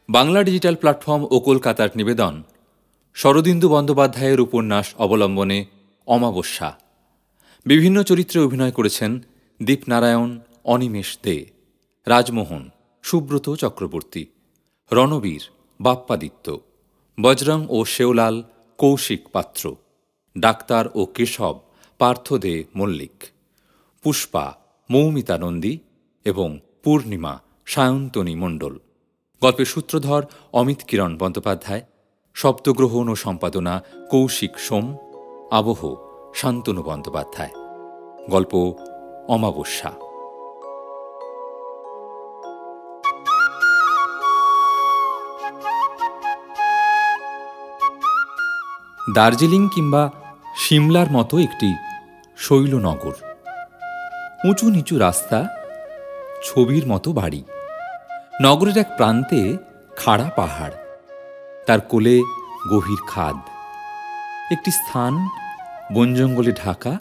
Bangla digital platform ও কলকাতার নিবেদন শরদিন্দু বন্দ্যোপাধ্যায়ের উপন্যাস অবলম্বনে অমাবস্যা। বিভিন্ন চরিত্রে অভিনয় করেছেন দীপনারায়ণ, অনিমেষ দে, রাজমোহন, সুব্রত চক্রবর্তী, রণবীর, বাপ্পাদিত্য, বজরং ও শেওলাল, কৌশিক পাত্র, ডাক্তার ও কেশব, পার্থ দে মল্লিক, পুষ্পা, মৌমিতা নন্দী এবং পূর্ণিমা, সায়ন্তনী মণ্ডল। গল্পের সূত্রধর অমিত কিরণ বন্দ্যোপাধ্যায়, শব্দগ্রহণ ও সম্পাদনা কৌশিক সোম, আবহ শান্তনু বন্দ্যোপাধ্যায়। গল্প অমাবস্যা। দার্জিলিং কিংবা সিমলার মতো একটি শৈলনগর, উঁচু নিচু রাস্তা, ছবির মতো বাড়ি। নগরের এক প্রান্তে খাড়া পাহাড়, তার কোলে গভীর খাদ। একটি স্থান বন জঙ্গলে ঢাকা,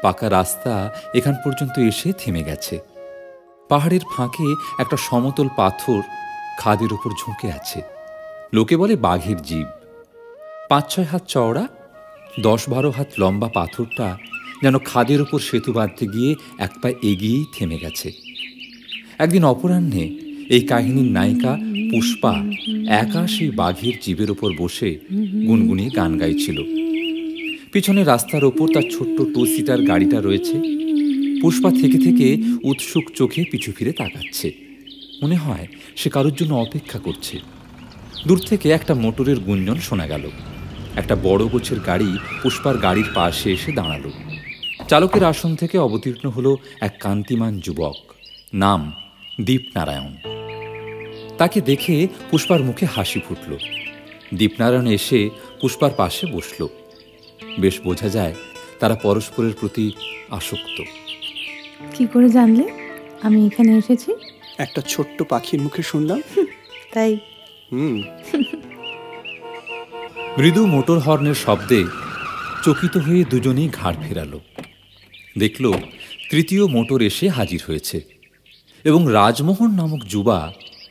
পাকা রাস্তা এখান পর্যন্ত এসে থেমে গেছে। পাহাড়ের ফাঁকে একটা সমতল পাথর খাদের উপর ঝুঁকে আছে। লোকে বলে বাঘের জিভ। 5-6 হাত চওড়া, 10-12 হাত লম্বা পাথরটা যেন খাদের উপর সেতু বাঁধতে গিয়ে এক পা এগিয়েই থেমে গেছে। একদিন অপরাহ্নে এই কাহিনীর নায়িকা পুষ্পা একা সেই বাঘের জিভের ওপর বসে গুনগুনিয়ে গান গাইছিল। পিছনে রাস্তার ওপর তার ছোট্ট 2 সিটার গাড়িটা রয়েছে। পুষ্পা থেকে থেকে উৎসুক চোখে পিছু ফিরে তাকাচ্ছে। মনে হয় সে কারোর জন্য অপেক্ষা করছে। দূর থেকে একটা মোটরের গুঞ্জন শোনা গেল। একটা বড় গোছের গাড়ি পুষ্পার গাড়ির পাশে এসে দাঁড়ালো। চালকের আসন থেকে অবতীর্ণ হলো এক কান্তিমান যুবক, নাম দীপনারায়ণ। তাকে দেখে পুষ্পার মুখে হাসি ফুটল। দীপনারায়ণ এসে পুষ্পার পাশে বসল। বেশ বোঝা যায় তারা পরস্পরের প্রতি আসক্ত। কি করে জানলে আমি এখানে এসেছি? একটা ছোট্ট পাখির মুখে শুনলাম। তাই? মৃদু মোটর হর্নের শব্দে চকিত হয়ে দুজনেই ঘাড় ফেরালো। দেখল তৃতীয় মোটর এসে হাজির হয়েছে এবং রাজমোহন নামক যুবা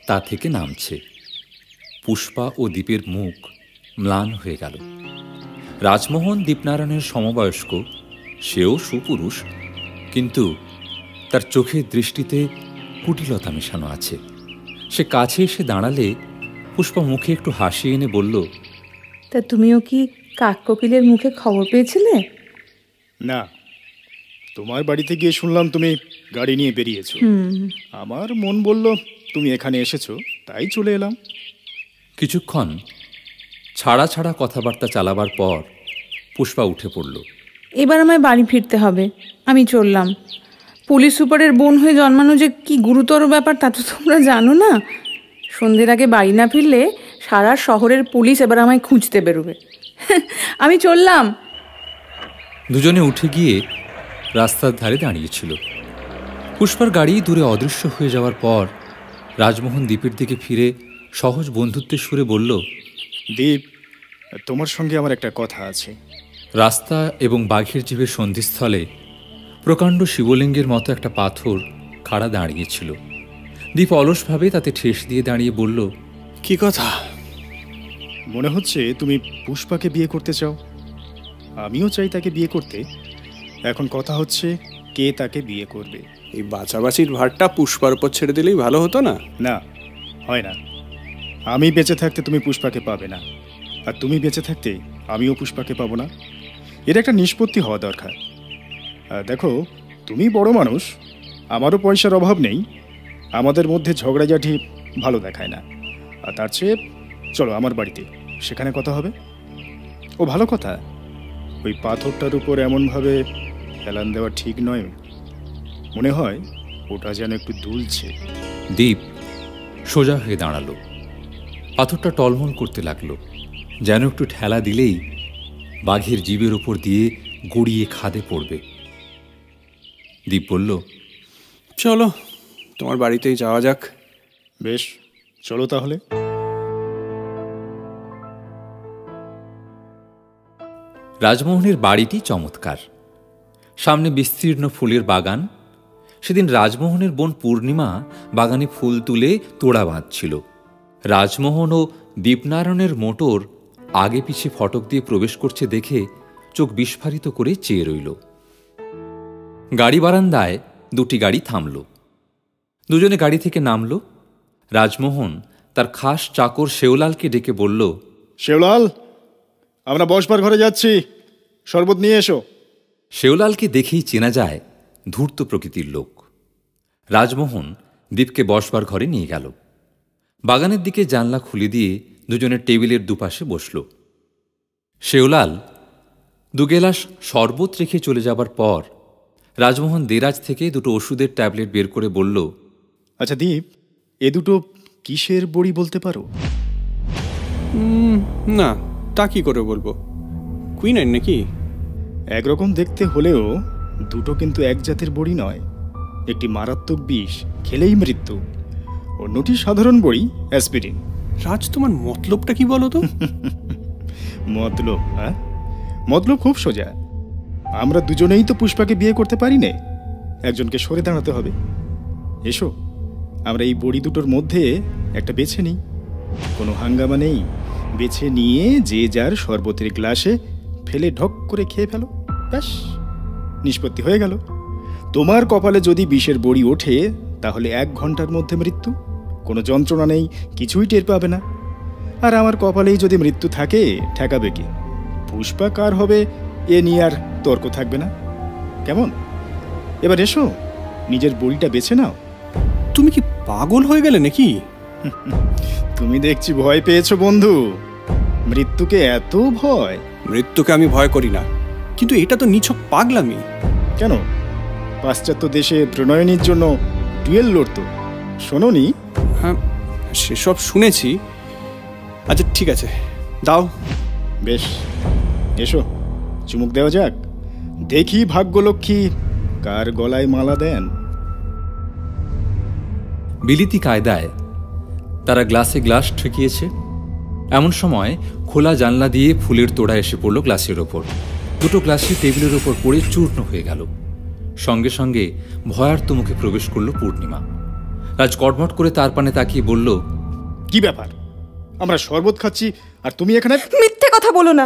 তা থেকে নামছে। পুষ্পা ও দীপের মুখ ম্লান হয়ে গেল। রাজমোহন দীপনারায়ণের সমবয়স্ক, সেও সুপুরুষ, কিন্তু তার চোখের দৃষ্টিতে কুটিলতা মেশানো আছে। সে কাছে এসে দাঁড়ালে পুষ্পা মুখে একটু হাসি এনে বলল, তা তুমিও কি কাক কোকিলের মুখে খবর পেয়েছিলে? না, তোমার বাড়িতে গিয়ে শুনলাম তুমি গাড়ি নিয়ে বেরিয়েছো। আমার মন বলল তুমি এখানে এসেছো, তাই চলে এলাম। কিছুক্ষণ ছাড়া ছাড়া কথাবার্তা চালাবার পর পুষ্পা উঠে পড়ল। এবার আমায় বাড়ি ফিরতে হবে, আমি চললাম। পুলিশ সুপারের বোন হয়ে জন্মানো যে কি গুরুতর ব্যাপার তা তো তোমরা জানো না। সন্ধ্যের আগে বাড়ি না ফিরলে সারা শহরের পুলিশ এবার আমায় খুঁজতে বেরোবে। আমি চললাম। দুজনে উঠে গিয়ে রাস্তার ধারে দাঁড়িয়েছিল। পুষ্পার গাড়ি দূরে অদৃশ্য হয়ে যাওয়ার পর রাজমোহন দীপের দিকে ফিরে সহজ বন্ধুত্বের সুরে বলল, দীপ, তোমার সঙ্গে আমার একটা কথা আছে। রাস্তা এবং বাঘের জিভের সন্ধিস্থলে প্রকাণ্ড শিবলিঙ্গের মতো একটা পাথর খাড়া দাঁড়িয়েছিল। দীপ অলসভাবে তাতে ঠেস দিয়ে দাঁড়িয়ে বলল, কি কথা? মনে হচ্ছে তুমি পুষ্পাকে বিয়ে করতে চাও। আমিও চাই তাকে বিয়ে করতে। এখন কথা হচ্ছে কে তাকে বিয়ে করবে। এই বাছাবাছির ভারটা পুষ্পার উপর ছেড়ে দিলেই ভালো হতো না? না, হয় না। আমি বেঁচে থাকতে তুমি পুষ্পাকে পাবে না, আর তুমি বেঁচে থাকতে আমিও পুষ্পাকে পাবো না। এর একটা নিষ্পত্তি হওয়া দরকার। দেখো, তুমি বড় মানুষ, আমারও পয়সার অভাব নেই। আমাদের মধ্যে ঝগড়াঝাটি ভালো দেখায় না। আর তার চেয়ে চলো আমার বাড়িতে, সেখানে কথা হবে। ও ভালো কথা, ওই পাথরটার উপর এমনভাবে হেলান দেওয়া ঠিক নয়। মনে হয় ওটা যেন একটু দুলছে। দীপ সোজা হয়ে দাঁড়ালো। পাথরটা টলমল করতে লাগলো। যেন একটু ঠেলা দিলেই বাঘের জিভের ওপর দিয়ে গড়িয়ে খাদে পড়বে। দীপ বলল, চলো তোমার বাড়িতেই যাওয়া যাক। বেশ, চলো তাহলে। রাজমোহনের বাড়িটি চমৎকার। সামনে বিস্তীর্ণ ফুলের বাগান। সেদিন রাজমোহনের বোন পূর্ণিমা বাগানে ফুল তুলে তোড়া বাঁধছিল। রাজমোহন ও দীপনারায়ণের মোটর আগে পিছে ফটক দিয়ে প্রবেশ করছে দেখে চোখ বিস্ফারিত করে চেয়ে রইল। গাড়ি বারান্দায় দুটি গাড়ি থামল। দুজনে গাড়ি থেকে নামল। রাজমোহন তার খাস চাকর শেওলালকে ডেকে বলল, শেওলাল, আমরা বসবার ঘরে যাচ্ছি, শরবত নিয়ে এসো। শেওলালকে দেখেই চেনা যায় ধূর্ত প্রকৃতির লোক। রাজমোহন দীপকে বসবার ঘরে নিয়ে গেল। বাগানের দিকে জানলা খুলে দিয়ে দুজনের টেবিলের দুপাশে বসল। শেওলাল দু গেলাস শরবত রেখে চলে যাবার পর রাজমোহন দেরাজ থেকে দুটো ওষুধের ট্যাবলেট বের করে বলল, আচ্ছা দীপ, এ দুটো কিসের বড়ি বলতে পারো? না, তা কি করে বলবো, কুইনাইন নাকি? একরকম দেখতে হলেও দুটো কিন্তু এক জাতের বড়ি নয়। একটি মারাত্মক বিষ, খেলেই মৃত্যু। অন্যটি সাধারণ বড়ি, অ্যাসপিরিন। রাজ, তোমার মতলবটা কি বলো তো? মতলব? হ্যাঁ, মতলব খুব সোজা। আমরা দুজনেই তো পুষ্পাকে বিয়ে করতে পারি না, একজনকে সরে দাঁড়াতে হবে। এসো, আমরা এই বড়ি দুটোর মধ্যে একটা বেছে নিই। কোনো হাঙ্গামা নেই, বেছে নিয়ে যে যার শরবতের গ্লাসে ফেলে ঢক করে খেয়ে ফেলো, ব্যাস নিষ্পত্তি হয়ে গেল। তোমার কপালে যদি বিষের বড়ি ওঠে তাহলে 1 ঘন্টার মধ্যে মৃত্যু, কোনো যন্ত্রণা নেই, কিছুই টের পাবে না। আর আমার কপালেই যদি মৃত্যু থাকে, ঠেকাবে কি? পুষ্পা কার হবে এ নিয়ে আর তর্ক থাকবে না। কেমন? এবার এসো, নিজের বড়িটা বেছে নাও। তুমি কি পাগল হয়ে গেলে নাকি? তুমি দেখছি ভয় পেয়েছো বন্ধু। মৃত্যুকে এত ভয়? মৃত্যুকে আমি ভয় করি না, কিন্তু এটা তো নিছক পাগলামি। কেন? পাশ্চাত্য দেশে প্রণয়নীর জন্য ডুয়েল লড়তো, শোনোনি? হ্যাঁ, সেসব শুনেছি। আচ্ছা ঠিক আছে, দাও। বেশ, এসো চুমুক দেওয়া যাক, দেখি ভাগ্যলক্ষ্মী কার গলায় মালা দেন। বিলিতি কায়দায় তারা গ্লাসে গ্লাস ঠেকিয়েছে। এমন সময় খোলা জানলা দিয়ে ফুলের তোড়া এসে পড়ল গ্লাসের ওপর। দুটো গ্লাসই টেবিলের ওপর পড়ে চূর্ণ হয়ে গেল। সঙ্গে সঙ্গে ভয়ার্ত মুখে প্রবেশ করল পূর্ণিমা। রাজ কটমট করে তার পানে তাকিয়ে বলল, কি ব্যাপার? আমরা শরবত খাচ্ছি আর তুমি এখানে? মিথ্যে কথা বলো না,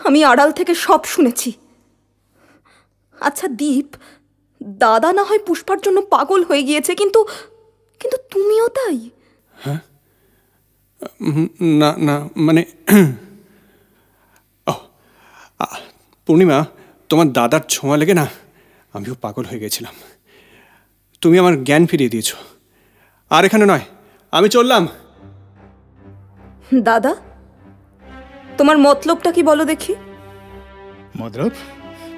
আমি আড়াল থেকে সব শুনেছি। আচ্ছা দীপ, দাদা না হয় পুষ্পার জন্য পাগল হয়ে গিয়েছে, কিন্তু কিন্তু তুমিও তাই? হ্যাঁ, না না, মানে পূর্ণিমা, তোমার দাদার ছোঁয়া লেগে না আমিও পাগল হয়ে গেছিলাম। তুমি আমার জ্ঞান ফিরিয়ে দিয়েছ। আর এখানে নয়, আমি চললাম। দাদা, তোমার মতলবটা কি বলো দেখি? মতলব?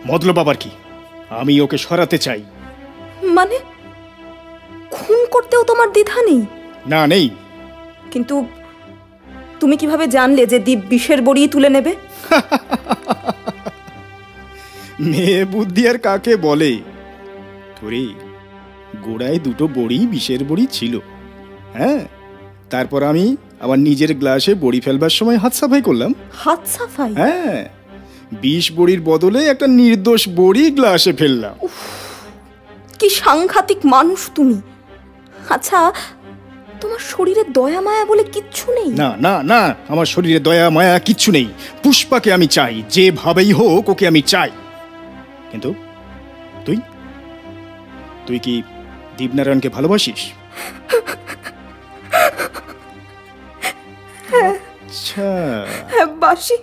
মতলব আবার কি? আমি ওকে সরাতে চাই। মানে খুন করতেও তোমার দ্বিধা নেই? না, নেই। কিন্তু তুমি কিভাবে জানলে যে দীপ বিষের বড়ি তুলে নেবে? মেয়ে বুদ্ধি আর কাকে বলে? তোরে গোড়ায় দুটো বড়ি বিষের বড়ি ছিল। হ্যাঁ, তারপর আমি আমার নিজের গ্লাসে বড়ি ফেলবার সময় হাত সাফাই করলাম। হাত সাফাই? হ্যাঁ, 20 বড়ির বদলে একটা নির্দোষ বড়ি গ্লাসে ফেললাম। কি সাংঘাতিক মানুষ তুমি। আচ্ছা, তোমার শরীরে দয়া মায়া বলে কিচ্ছু নেই? না না না, আমার শরীরে দয়া মায়া কিচ্ছু নেই। পুষ্পাকে আমি চাই, যেভাবেই হোক ওকে আমি চাই। কিন্তু তুই তুই কি দীপনারায়ণকে ভালোবাসিস? আচ্ছা, হ্যাঁ, বাসি।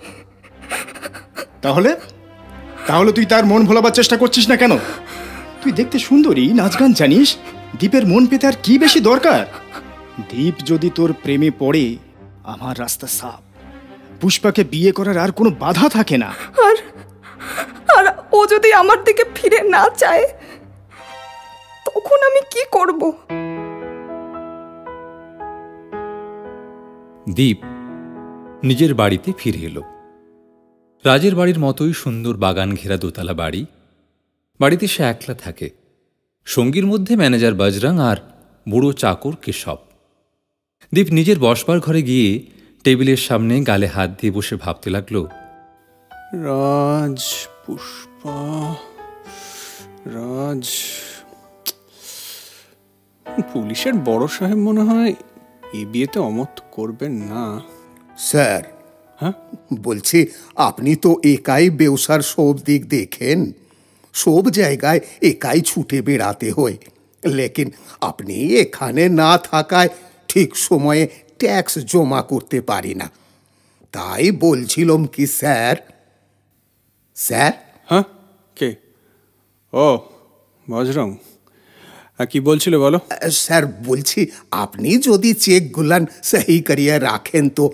তাহলে তাহলে তুই তার মন ভোলাবার চেষ্টা করছিস না কেন? তুই দেখতে সুন্দরী, নাচ গান জানিস, দীপের মন পেতে আর কি বেশি দরকার? দীপ যদি তোর প্রেমে পড়ে, আমার রাস্তা সাফ। পুষ্পাকে বিয়ে করার আর কোনো বাধা থাকে না। আর ও যদি আমার দিকে ফিরে না চায়, তখন আমি কি করব? দীপ নিজের বাড়িতে ফিরে এলো। রাজের বাড়ির মতোই সুন্দর বাগান ঘেরা দোতলা বাড়ি। বাড়িতে সে একলা থাকে। সঙ্গীর মধ্যে ম্যানেজার বজরং আর বুড়ো চাকর কেশব। দীপ নিজের বসবার ঘরে গিয়ে টেবিলের সামনে গালে হাত দিয়ে বসে ভাবতে লাগল, রাজ, পুষ্পা, রাজ, পুলিশের বড় সাহেব মনে হয় এই বিয়েতে অমত করবেন না। স্যার, হ্যাঁ বলছি আপনি তো একাই বেউসার সব দিক দেখেন, সব জায়গায় একাই ছুটে বেড়াতে হয়, লেকিন আপনি এখানে না থাকায় ঠিক সময়ে ট্যাক্স জমা করতে পারি না। তাই বলছিলাম কি স্যার। স্যার, হ্যাঁ, কে? ও বজরং, কি বলছিল বলো। স্যার বলছি আপনি যদি চেকগুলান সহি করিয়ে রাখেন তো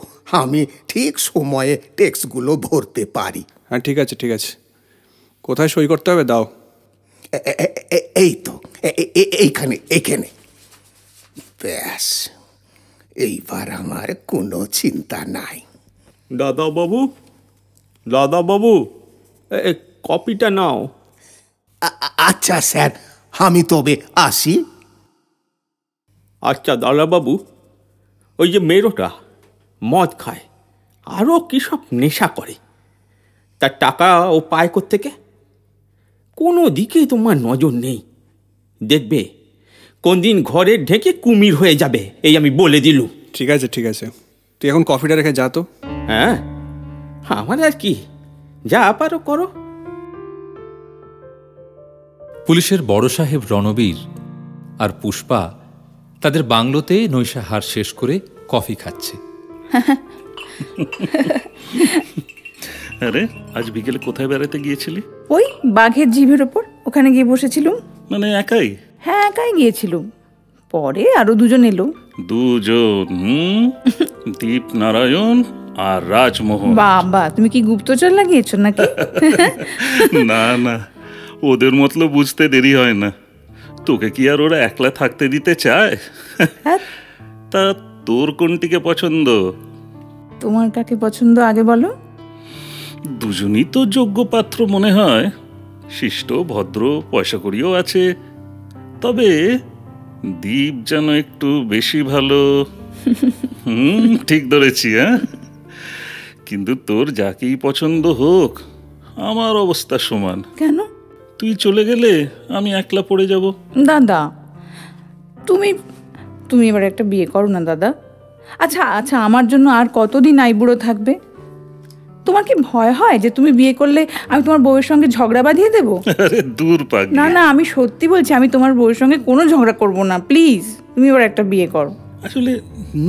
আমি ঠিক সময়ে ট্যাক্সগুলো ভরতে পারি। হ্যাঁ ঠিক আছে ঠিক আছে, কোথায় সই করতে হবে দাও। এই তো এইখানে এইখানে। ব্যাস, এইবার আমার কোনো চিন্তা নাই। দাদাবাবু, দাদাবাবু, কপিটা নাও। আচ্ছা স্যার, আমি তবে আসি। আচ্ছা দাদাবাবু, ওই যে মেয়েটা মদ খায়, আরও কী সব নেশা করে, তার টাকা ও পায় কোত্থেকে? কোনো দিকে তোমার নজর নেই। দেখবে কোন দিন ঘরে ঢেকে কুমির হয়ে যাবে, এই আমি বলে দিলুম। ঠিক আছে ঠিক আছে, তুই এখন কফিটা রেখে যা তো। হ্যাঁ, আমার আর কি, যা পারো করো। পুলিশের বড় সাহেব রণবীর আর পুষ্পা তাদের বাংলোতে নৈশাহার শেষ করে কফি খাচ্ছে। আরে আজ বিকেলে কোথায় বেড়াতে গিয়েছিলি? ওই বাঘের জিভের ওপর, ওখানে গিয়ে বসেছিলুম। মানে একাই? হ্যাঁ, একাই গিয়েছিলুম, পরে আরো দুজন এলো। দুজন? দীপ নারায়ণ আর রাজমোহন। বাবা, তুমি কি গুপ্তচর লাগিয়েছো নাকি? না না, ওদের মতলব বুঝতে দেরি হয় না। তোকে কি আর ওরা একলা থাকতে দিতে চায়? তা তোর কোনটিকে পছন্দ? তোমার কাকে পছন্দ আগে বলো। দুজনই তো যোগ্য পাত্র মনে হয়, শিষ্ট, ভদ্র, পয়সা কড়িও আছে। তবে দীপ যেন একটু বেশি ভালো। ঠিক ধরেছি। হ্যাঁ, কিন্তু তোর যাকেই পছন্দ হোক, আমার অবস্থা সমান। কেন? তুই চলে গেলে আমি একলা পড়ে যাব। দাদা, তুমি তুমি এবার একটা বিয়ে করো না দাদা। আচ্ছা আচ্ছা, আমার জন্য আর কতদিন আইবুড়ো থাকবে? তোমার কি ভয় হয় যে তুমি বিয়ে করলে আমি তোমার বউয়ের সঙ্গে ঝগড়া বাঁধিয়ে দেবো? আরে দূর পাগলি। না না, আমি সত্যি বলছি, আমি তোমার বউয়ের সঙ্গে কোনো ঝগড়া করব না। প্লিজ তুমি এবার একটা বিয়ে করো। আসলে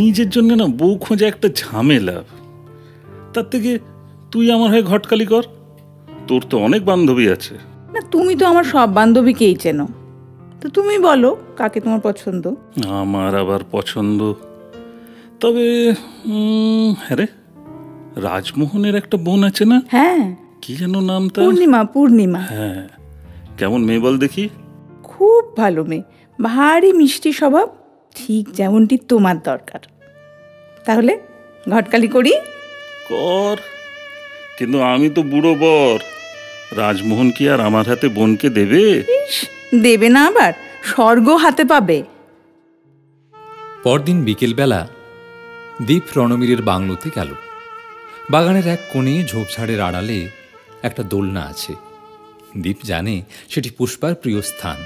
নিজের জন্য না বউ খোঁজা একটা ঝামেলা। তার থেকে তুই আমার হয়ে ঘটকালি কর, তোর তো অনেক বান্ধবী আছে। না, তুমি তো আমার সব বান্ধবীকেই চেনো, তো তুমি বলো কাকে তোমার পছন্দ। আমার আবার পছন্দ, তবে হ্যাঁ রে, রাজমোহনের একটা বোন আছে না? হ্যাঁ, কি যেন নাম তার? পূর্ণিমা। পূর্ণিমা, হ্যাঁ, কেমন মেয়ে বল দেখি? খুব ভালো মেয়ে, ভারী মিষ্টি স্বভাব, ঠিক যেমনটি তোমার দরকার। তাহলে ঘটকালি করি? কর, কিন্তু আমি তো বুড়ো বর। রাজমোহন কি আর আমার হাতে বোনকে দেবে? দেবে না, আবার স্বর্গ হাতে পাবে। পরদিন বিকেলবেলা দীপ রণবীরের বাংলোতে গেল। বাগানের এক কোণে ঝোপঝাড়ের আড়ালে একটা দোলনা আছে। দীপ জানে সেটি পুষ্পার প্রিয় স্থান,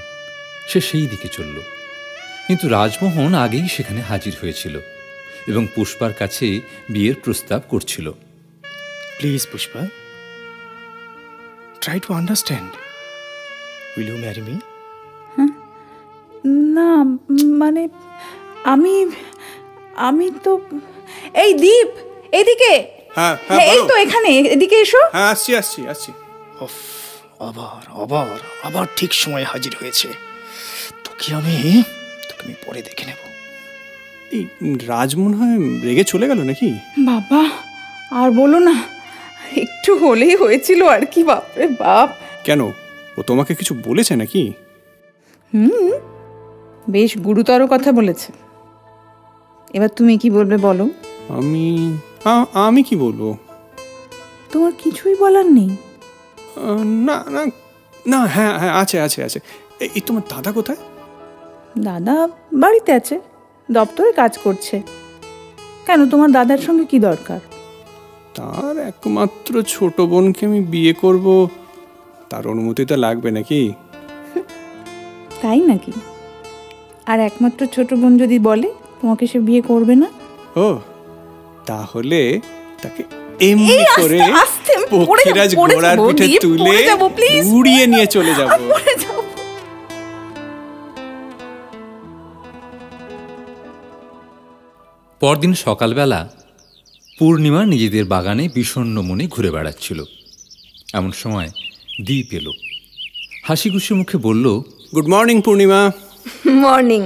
সে সেই দিকে চলল। কিন্তু রাজমোহন আগেই সেখানে হাজির হয়েছিল এবং পুষ্পার কাছে বিয়ের প্রস্তাব করছিল। Please Pushpa, try to understand. Will you marry me? না মানে আমি আমি তো এই দীপ, এদিকে। হ্যাঁ এই তো এখানে, এদিকে এসো। হ্যাঁ, আসছি আসছি আসছি। আবার আবার আবার ঠিক সময় হাজির হয়েছে। তোকে আমি পরে দেখে নেব। এই রাজমোহন হয় রেগে চলে গেল নাকি? বাবা আর বলো না, একটু হলেই হয়েছিল আর কি। বাপরে বাপ। কেন, ও তোমাকে কিছু বলেছে নাকি? বেশ গুরুতর কথা বলেছে। এবার তুমি কি বলবে বলো? আমি কি বলবো? তোমার কিছুই বলার নেই? না না না, হ্যাঁ হ্যাঁ, আছে আছে আছে। এই তোমার দাদা কোথায়? দাদা বাড়িতে আছে, দপ্তরে কাজ করছে। কেন, তোমার দাদার সঙ্গে কি দরকার? তার একমাত্র ছোট বোনকে আমি বিয়ে করব, তার অনুমতিটা লাগবে নাকি? তাই নাকি? আর একমাত্র ছোট বোন যদি বলে তোমাকে সে বিয়ে করবে না? ও, তাহলে তাকে এমনি করে পক্ষীরাজ ঘোড়ার পিঠে তুলে উড়িয়ে নিয়ে চলে যাব। পরদিন সকালবেলা পূর্ণিমা নিজেদের বাগানে বিষণ্ণ মনে ঘুরে বেড়াচ্ছিল। এমন সময় দীপ এলো, হাসি খুশি মুখে বলল, গুড মর্নিং পূর্ণিমা। মর্নিং।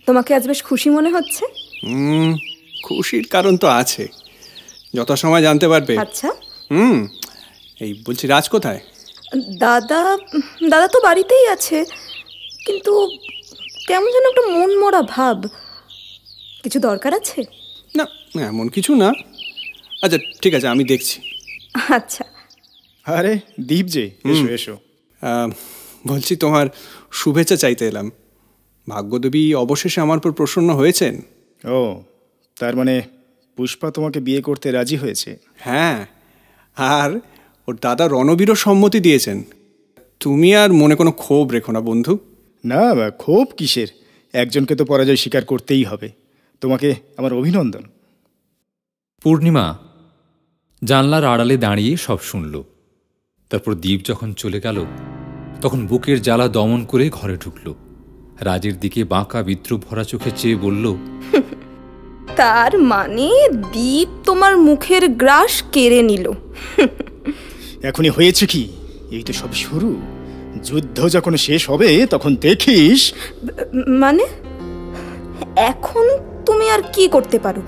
তোমাকে আজ বেশ খুশি মনে হচ্ছে। খুশির কারণ তো আছে, যত সময় জানতে পারবে। আচ্ছা। এই বলছি, রাজ কোথায়? দাদা দাদা তো বাড়িতেই আছে, কিন্তু কেমন যেন একটা মন মরা ভাব। কিছু দরকার আছে? না, এমন কিছু না। আচ্ছা ঠিক আছে, আমি দেখছি। আচ্ছা। আরে দীপ যে, এসো এসো। বলছি, তোমার শুভেচ্ছা চাইতে এলাম। ভাগ্যদেবী অবশেষে আমার উপর প্রসন্ন হয়েছেন। ও, তার মানে পুষ্পা তোমাকে বিয়ে করতে রাজি হয়েছে? হ্যাঁ, আর ওর দাদা রণবীরও সম্মতি দিয়েছেন। তুমি আর মনে কোনো ক্ষোভ রেখো না বন্ধু। না, ক্ষোভ কিসের? একজনকে তো পরাজয় স্বীকার করতেই হবে। তোমাকে আমার অভিনন্দন। পূর্ণিমা জানলার আড়ালে দাঁড়িয়ে সব শুনল। তারপর দীপ যখন চলে গেল, তখন বুকের জ্বালা দমন করে ঘরে ঢুকল। রাজের দিকে বাঁকা বিদ্রুপ ভরা চোখে চেয়ে বলল, তার মানে দীপ তোমার মুখের গ্রাস কেড়ে নিল। এখনই হয়েছে কি? এই তো সব শুরু। যুদ্ধ যখন শেষ হবে তখন দেখিস। মানে এখন তুমি আর কি করতে পারো?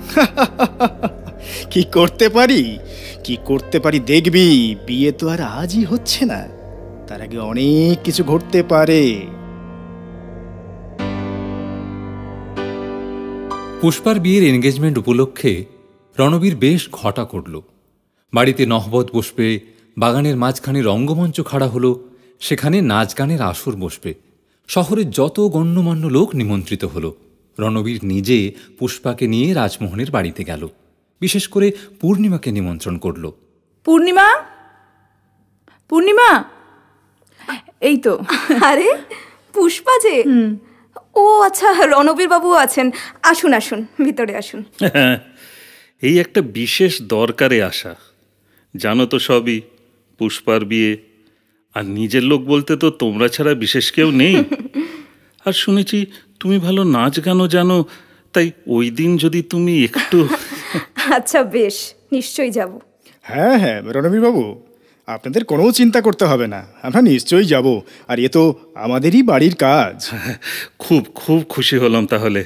কি করতে পারি? কি করতে পারি দেখবি। বিয়ে তো আর আজই হচ্ছে না, তার আগে অনেক কিছু ঘটতে পারে। পুষ্পার বিয়ের এনগেজমেন্ট উপলক্ষে রণবীর বেশ ঘটা করল। বাড়িতে নহবত বসবে, বাগানের মাঝখানে রঙ্গমঞ্চ খাড়া হলো, সেখানে নাচ গানের আসর বসবে। শহরের যত গণ্যমান্য লোক নিমন্ত্রিত হলো। রণবীর নিজে পুষ্পাকে নিয়ে রাজমোহনের বাড়িতে গেল। বিশেষ করে পূর্ণিমাকে নিমন্ত্রণ করল। পূর্ণিমা, পূর্ণিমা, এই তো। আরে পুষ্পা যে! ও আচ্ছা, রণবীর বাবু আছেন। আসুন আসুন, ভিতরে আসুন। এই একটা বিশেষ দরকারে আসা। জানো তো সবই, পুষ্পার বিয়ে, আর নিজের লোক বলতে তো তোমরা ছাড়া বিশেষ কেউ নেই। আর শুনেছি তুমি ভালো নাচ গানও জানো, তাই ওই দিন যদি তুমি একটু... আচ্ছা বেশ, নিশ্চয়ই যাব। হ্যাঁ হ্যাঁ রণবীর বাবু, আপনাদের কোনো চিন্তা করতে হবে না, আমরা নিশ্চয়ই যাব। আর এ তো আমাদেরই বাড়ির কাজ। খুব খুব খুশি হলাম। তাহলে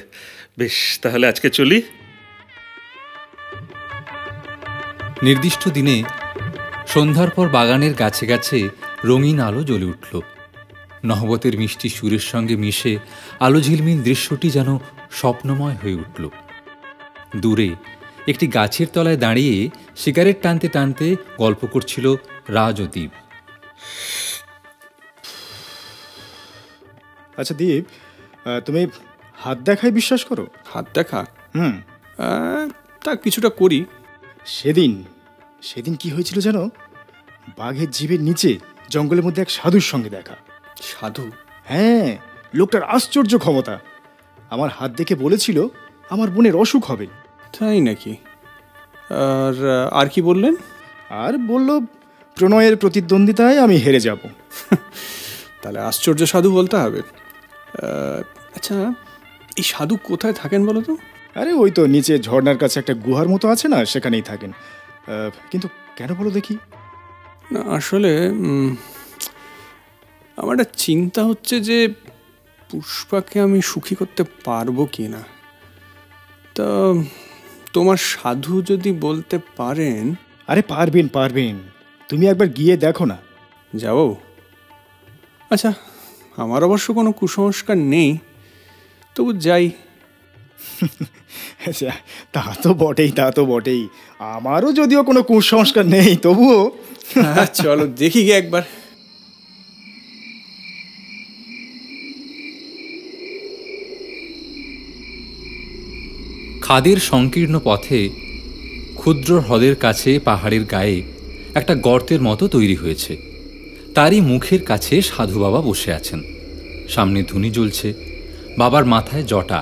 বেশ, তাহলে আজকে চলি। নির্দিষ্ট দিনে সন্ধ্যার পর বাগানের গাছে গাছে রঙিন আলো জ্বলে উঠল। নহবতের মিষ্টি সুরের সঙ্গে মিশে আলো ঝিলমিল দৃশ্যটি যেন স্বপ্নময় হয়ে উঠল। দূরে একটি গাছের তলায় দাঁড়িয়ে সিগারেট টানতে টানতে গল্প করছিল রাজ ও দীপ। আচ্ছা দীপ, তুমি হাত দেখায় বিশ্বাস করো? হাত দেখা? তা কিছুটা করি। সেদিন কি হয়েছিল জানো? বাঘের জিভের নিচে জঙ্গলের মধ্যে এক সাধুর সঙ্গে দেখা। সাধু? হ্যাঁ, লোকটার আশ্চর্য ক্ষমতা। আমার হাত দেখে বলেছিল আমার বোনের অসুখ হবে। তাই নাকি? আর কি বললেন? আর বলল প্রণয়ের প্রতিদ্বন্দ্বিতায় আমি হেরে যাব। তাহলে আশ্চর্য সাধু বলতে হবে। আচ্ছা, এই সাধু কোথায় থাকেন বলো তো? আরে ওই তো নিচে ঝর্ণার কাছে একটা গুহার মতো আছে না, সেখানেই থাকেন। কিন্তু কেন বলো দেখি? না আসলে আমার একটা চিন্তা হচ্ছে যে পুষ্পাকে আমি সুখী করতে পারবো কি না। তা তোমার সাধু যদি বলতে পারেন। আরে পারবেন, তুমি একবার গিয়ে দেখো না। যাও? আচ্ছা, আমার অবশ্য কোনো কুসংস্কার নেই, তবু যাই। তা তো বটেই, তা তো বটেই। আমারও যদিও কোনো কুসংস্কার নেই, তবুও চলো দেখি গিয়ে একবার। খাদের সংকীর্ণ পথে ক্ষুদ্র হ্রদের কাছে পাহাড়ের গায়ে একটা গর্তের মতো তৈরি হয়েছে। তারই মুখের কাছে সাধু বাবা বসে আছেন। সামনে ধুনি জ্বলছে, বাবার মাথায় জটা,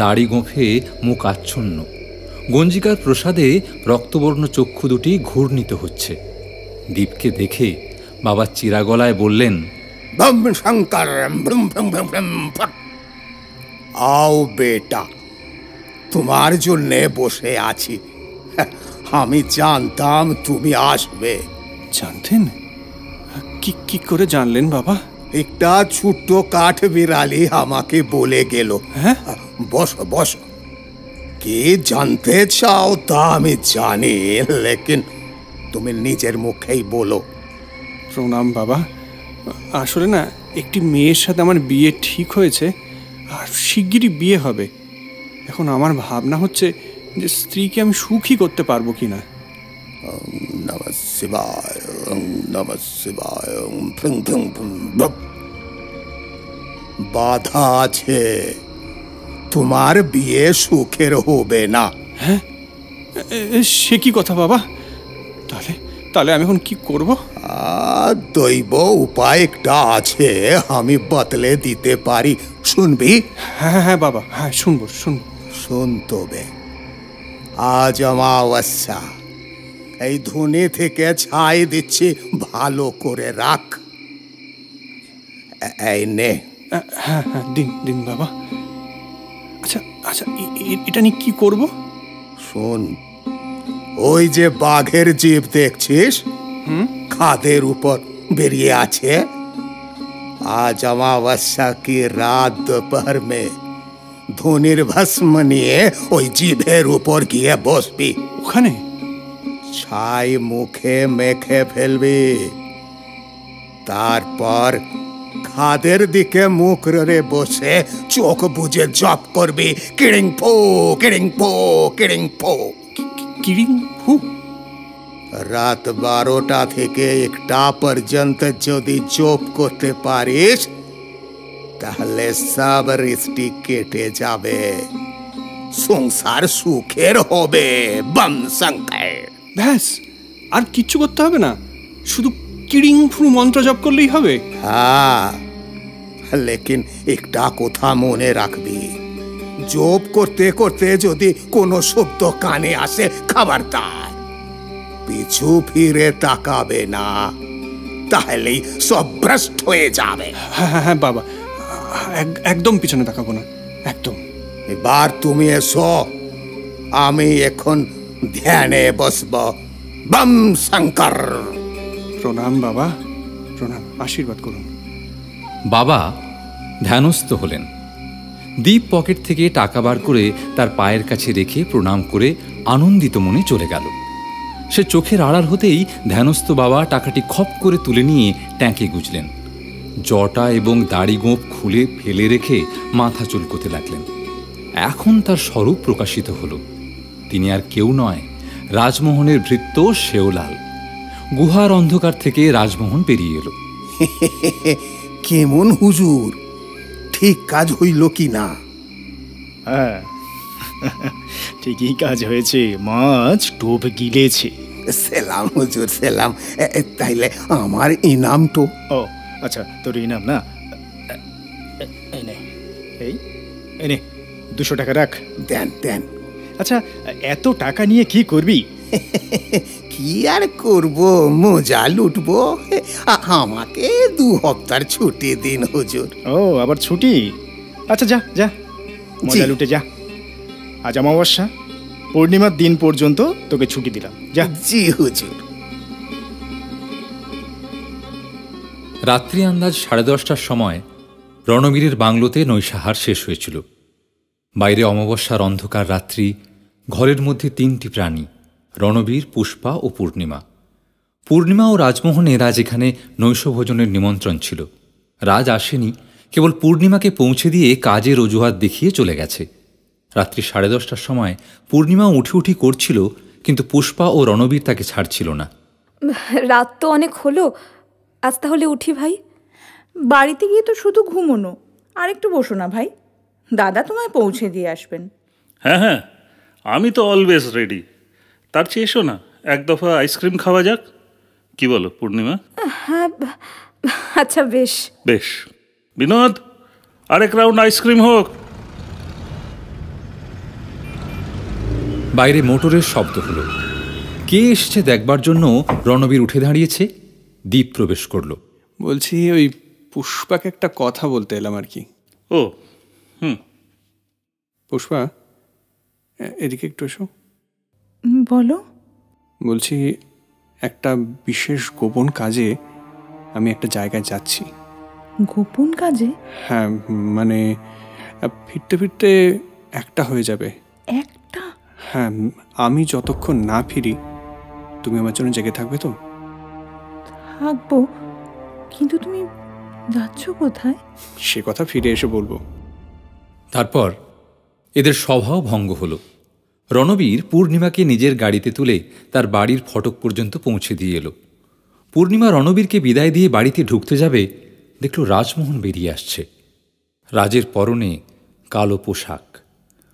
দাড়ি গোঁফে মুখ আচ্ছন্ন, গঞ্জিকার প্রসাদে রক্তবর্ণ চক্ষু দুটি ঘূর্ণিত হচ্ছে। দীপকে দেখে বাবা চিরাগলায় বললেন, बम शंकर ब्रम ब्रम ब्रम ब्रम फट। आओ बेटा, তোমার জন্যে বসে আছি। আমি জানতাম তুমি আসবে। জানতেন? কি কি করে জানলেন বাবা? একটা ছোট্ট কাঠ বিড়ালি আমাকে বলে গেল। হ্যাঁ, বসো বসো। কি জানতে চাও তা আমি জানি, লেকিন তুমি নিজের মুখেই বলো। প্রণাম বাবা। আসলে না, একটি মেয়ের সাথে আমার বিয়ে ঠিক হয়েছে, আর শিগগিরই বিয়ে হবে। এখন আমার ভাবনা হচ্ছে যে স্ত্রীকে আমি সুখী করতে পারবো কিনা। নমঃ শিবায়, নমঃ শিবায়। বাধা আছে, তোমার বিয়ে সুখের হবে না। হ্যাঁ, সে কি কথা বাবা? তাহলে তাহলে আমি এখন কি করব? দৈব উপায় একটা আছে, আমি বদলে দিতে পারি। শুনবি? হ্যাঁ হ্যাঁ বাবা, হ্যাঁ শুনবো শুনবো। শুন তবে, আজ অমাবস্যা, এই ধুনি থেকে ছাই দিচ্ছি, ভালো করে রাখ। এই নে। হ্যাঁ হ্যাঁ, দিন দিন বাবা। আচ্ছা আচ্ছা, এটা নিয়ে কি করব? শোন, ওই যে বাঘের জিভ দেখছিস, খাদের উপর বেরিয়ে আছে, আজ অমাবস্যা কি রাত दोपहर में ধনির ভস্ম নিয়ে ওই জিভের উপর গিয়ে বসবি। ওখানে ছাই মুখে মেখে ফেলবি, তারপর খাদের দিকে মুখ রে বসে চোখ বুজে জপ করবি, কিড়িং ফো কিড়িং ফো কিড়িং ফো। কিড়িং ফু? রাত 12টা থেকে 1টা পর্যন্ত যদি জপ করতে পারিস, তাহলে সব রিস্টি কেটে যাবে, সংসার সুখের হবে। বম শঙ্কর। ব্যাস, আর কিচ্ছু করতে হবে না? শুধু কিড়িং ফু মন্ত্র জপ করলেই হবে? হ্যাঁ, লেকিন একটা কথা মনে রাখবি, জপ করতে করতে যদি কোনো শব্দ কানে আসে, খবরদার পিছু ফিরে তাকাবে না, তাহলেই সব ভ্রষ্ট হয়ে যাবে। হ্যাঁ হ্যাঁ হ্যাঁ বাবা, একদম পিছনে তাকাবো না, একদম। এবার তুমি এসো, আমি এখন ধ্যানে বসব। বম শঙ্কর। প্রণাম বাবা, প্রণাম, আশীর্বাদ করুন। বাবা ধ্যানস্থ হলেন। দীপ পকেট থেকে টাকা বার করে তার পায়ের কাছে রেখে প্রণাম করে আনন্দিত মনে চলে গেল। সে চোখের আড়াল হতেই ধ্যানস্থ বাবা টাকাটি খপ করে তুলে নিয়ে ট্যাঁকে গুজলেন। জটা এবং দাড়ি গোঁফ খুলে ফেলে রেখে মাথা চুলকোতে লাগলেন। এখন তার স্বরূপ প্রকাশিত হল। তিনি আর কেউ নয়, রাজমোহনের ভৃত্য শেওলাল। গুহার অন্ধকার থেকে রাজমোহন পেরিয়ে এলো। কেমন হুজুর, ঠিক কাজ হইল কি না? হ্যাঁ, ঠিকই কাজ হয়েছে, মাছ টোপ গিলেছে। সেলাম হুজুর, সেলাম। তাইলে আমার ইনাম তো? ও আচ্ছা, তোর ইনাম না? এই নে 200 টাকা রাখ। দেন দেন। আচ্ছা, এত টাকা নিয়ে কি করবি? কি আর করব, মজা লুটবো। আমাকে 2 হপ্তার ছুটি দিন হুজুর। ও, আবার ছুটি? আচ্ছা যা যা, মজা লুটে যা। আজ অমাবস্যা, পূর্ণিমার দিন পর্যন্ত তোকে ছুটি দিলাম, যা। জি হুজুর। রাত্রি আন্দাজ 10:30টার সময় রণবীরের বাংলোতে নৈশাহার শেষ হয়েছিল। বাইরে অমাবস্যার অন্ধকার রাত্রি, ঘরের মধ্যে 3টি প্রাণী, রণবীর, পুষ্পা ও পূর্ণিমা। পূর্ণিমা ও রাজমোহনের আজ এখানে নৈশভোজনের নিমন্ত্রণ ছিল। রাজ আসেনি, কেবল পূর্ণিমাকে পৌঁছে দিয়ে কাজের অজুহাত দেখিয়ে চলে গেছে। রাত্রি 10:30টার সময় পূর্ণিমা উঠি উঠি করছিল, কিন্তু পুষ্পা ও রণবীর তাকে ছাড়ছিল না। রাত তো অনেক হলো, আজ তাহলে উঠি ভাই। বাড়িতে গিয়ে তো শুধু ঘুমোনো, আর একটু বসো না ভাই, দাদা তোমায় পৌঁছে দিয়ে আসবেন। হ্যাঁ হ্যাঁ, আমি তো অলওয়েজ রেডি। তার চেয়ে এসো না, এক দফা আইসক্রিম খাওয়া যাক। কি বলো পূর্ণিমা? হ্যাঁ, আচ্ছা বেশ বেশ। বিনোদ, আরেক রাউন্ড আইসক্রিম হোক। বাইরে মোটরের শব্দ হলো। কে এসছে দেখবার জন্য রণবীর উঠে দাঁড়িয়েছে। দীপ প্রবেশ করল। বলছি, ওই পুষ্পাকে একটা কথা বলতে এলাম আর কি। ও হুম, পুষ্পা, এদিকে একটু এসো। বলো। বলছি, একটা বিশেষ গোপন কাজে আমি একটা জায়গায় যাচ্ছি। গোপন কাজে? হ্যাঁ, মানে ফিরতে ফিরতে একটা হয়ে যাবে। একটা? হ্যাঁ, আমি যতক্ষণ না ফিরি তুমি আমার জন্য জেগে থাকবে তো? থাকবো, কিন্তু তুমি যাচ্ছ কোথায়? সে কথা ফিরে এসে বলবো। তারপর এদের স্বভাব ভঙ্গ হলো। রণবীর পূর্ণিমাকে নিজের গাড়িতে তুলে তার বাড়ির ফটক পর্যন্ত পৌঁছে দিয়ে এলো। পূর্ণিমা রণবীরকে বিদায় দিয়ে বাড়িতে ঢুকতে যাবে, দেখল রাজমোহন বেরিয়ে আসছে। রাজের পরনে কালো পোশাক।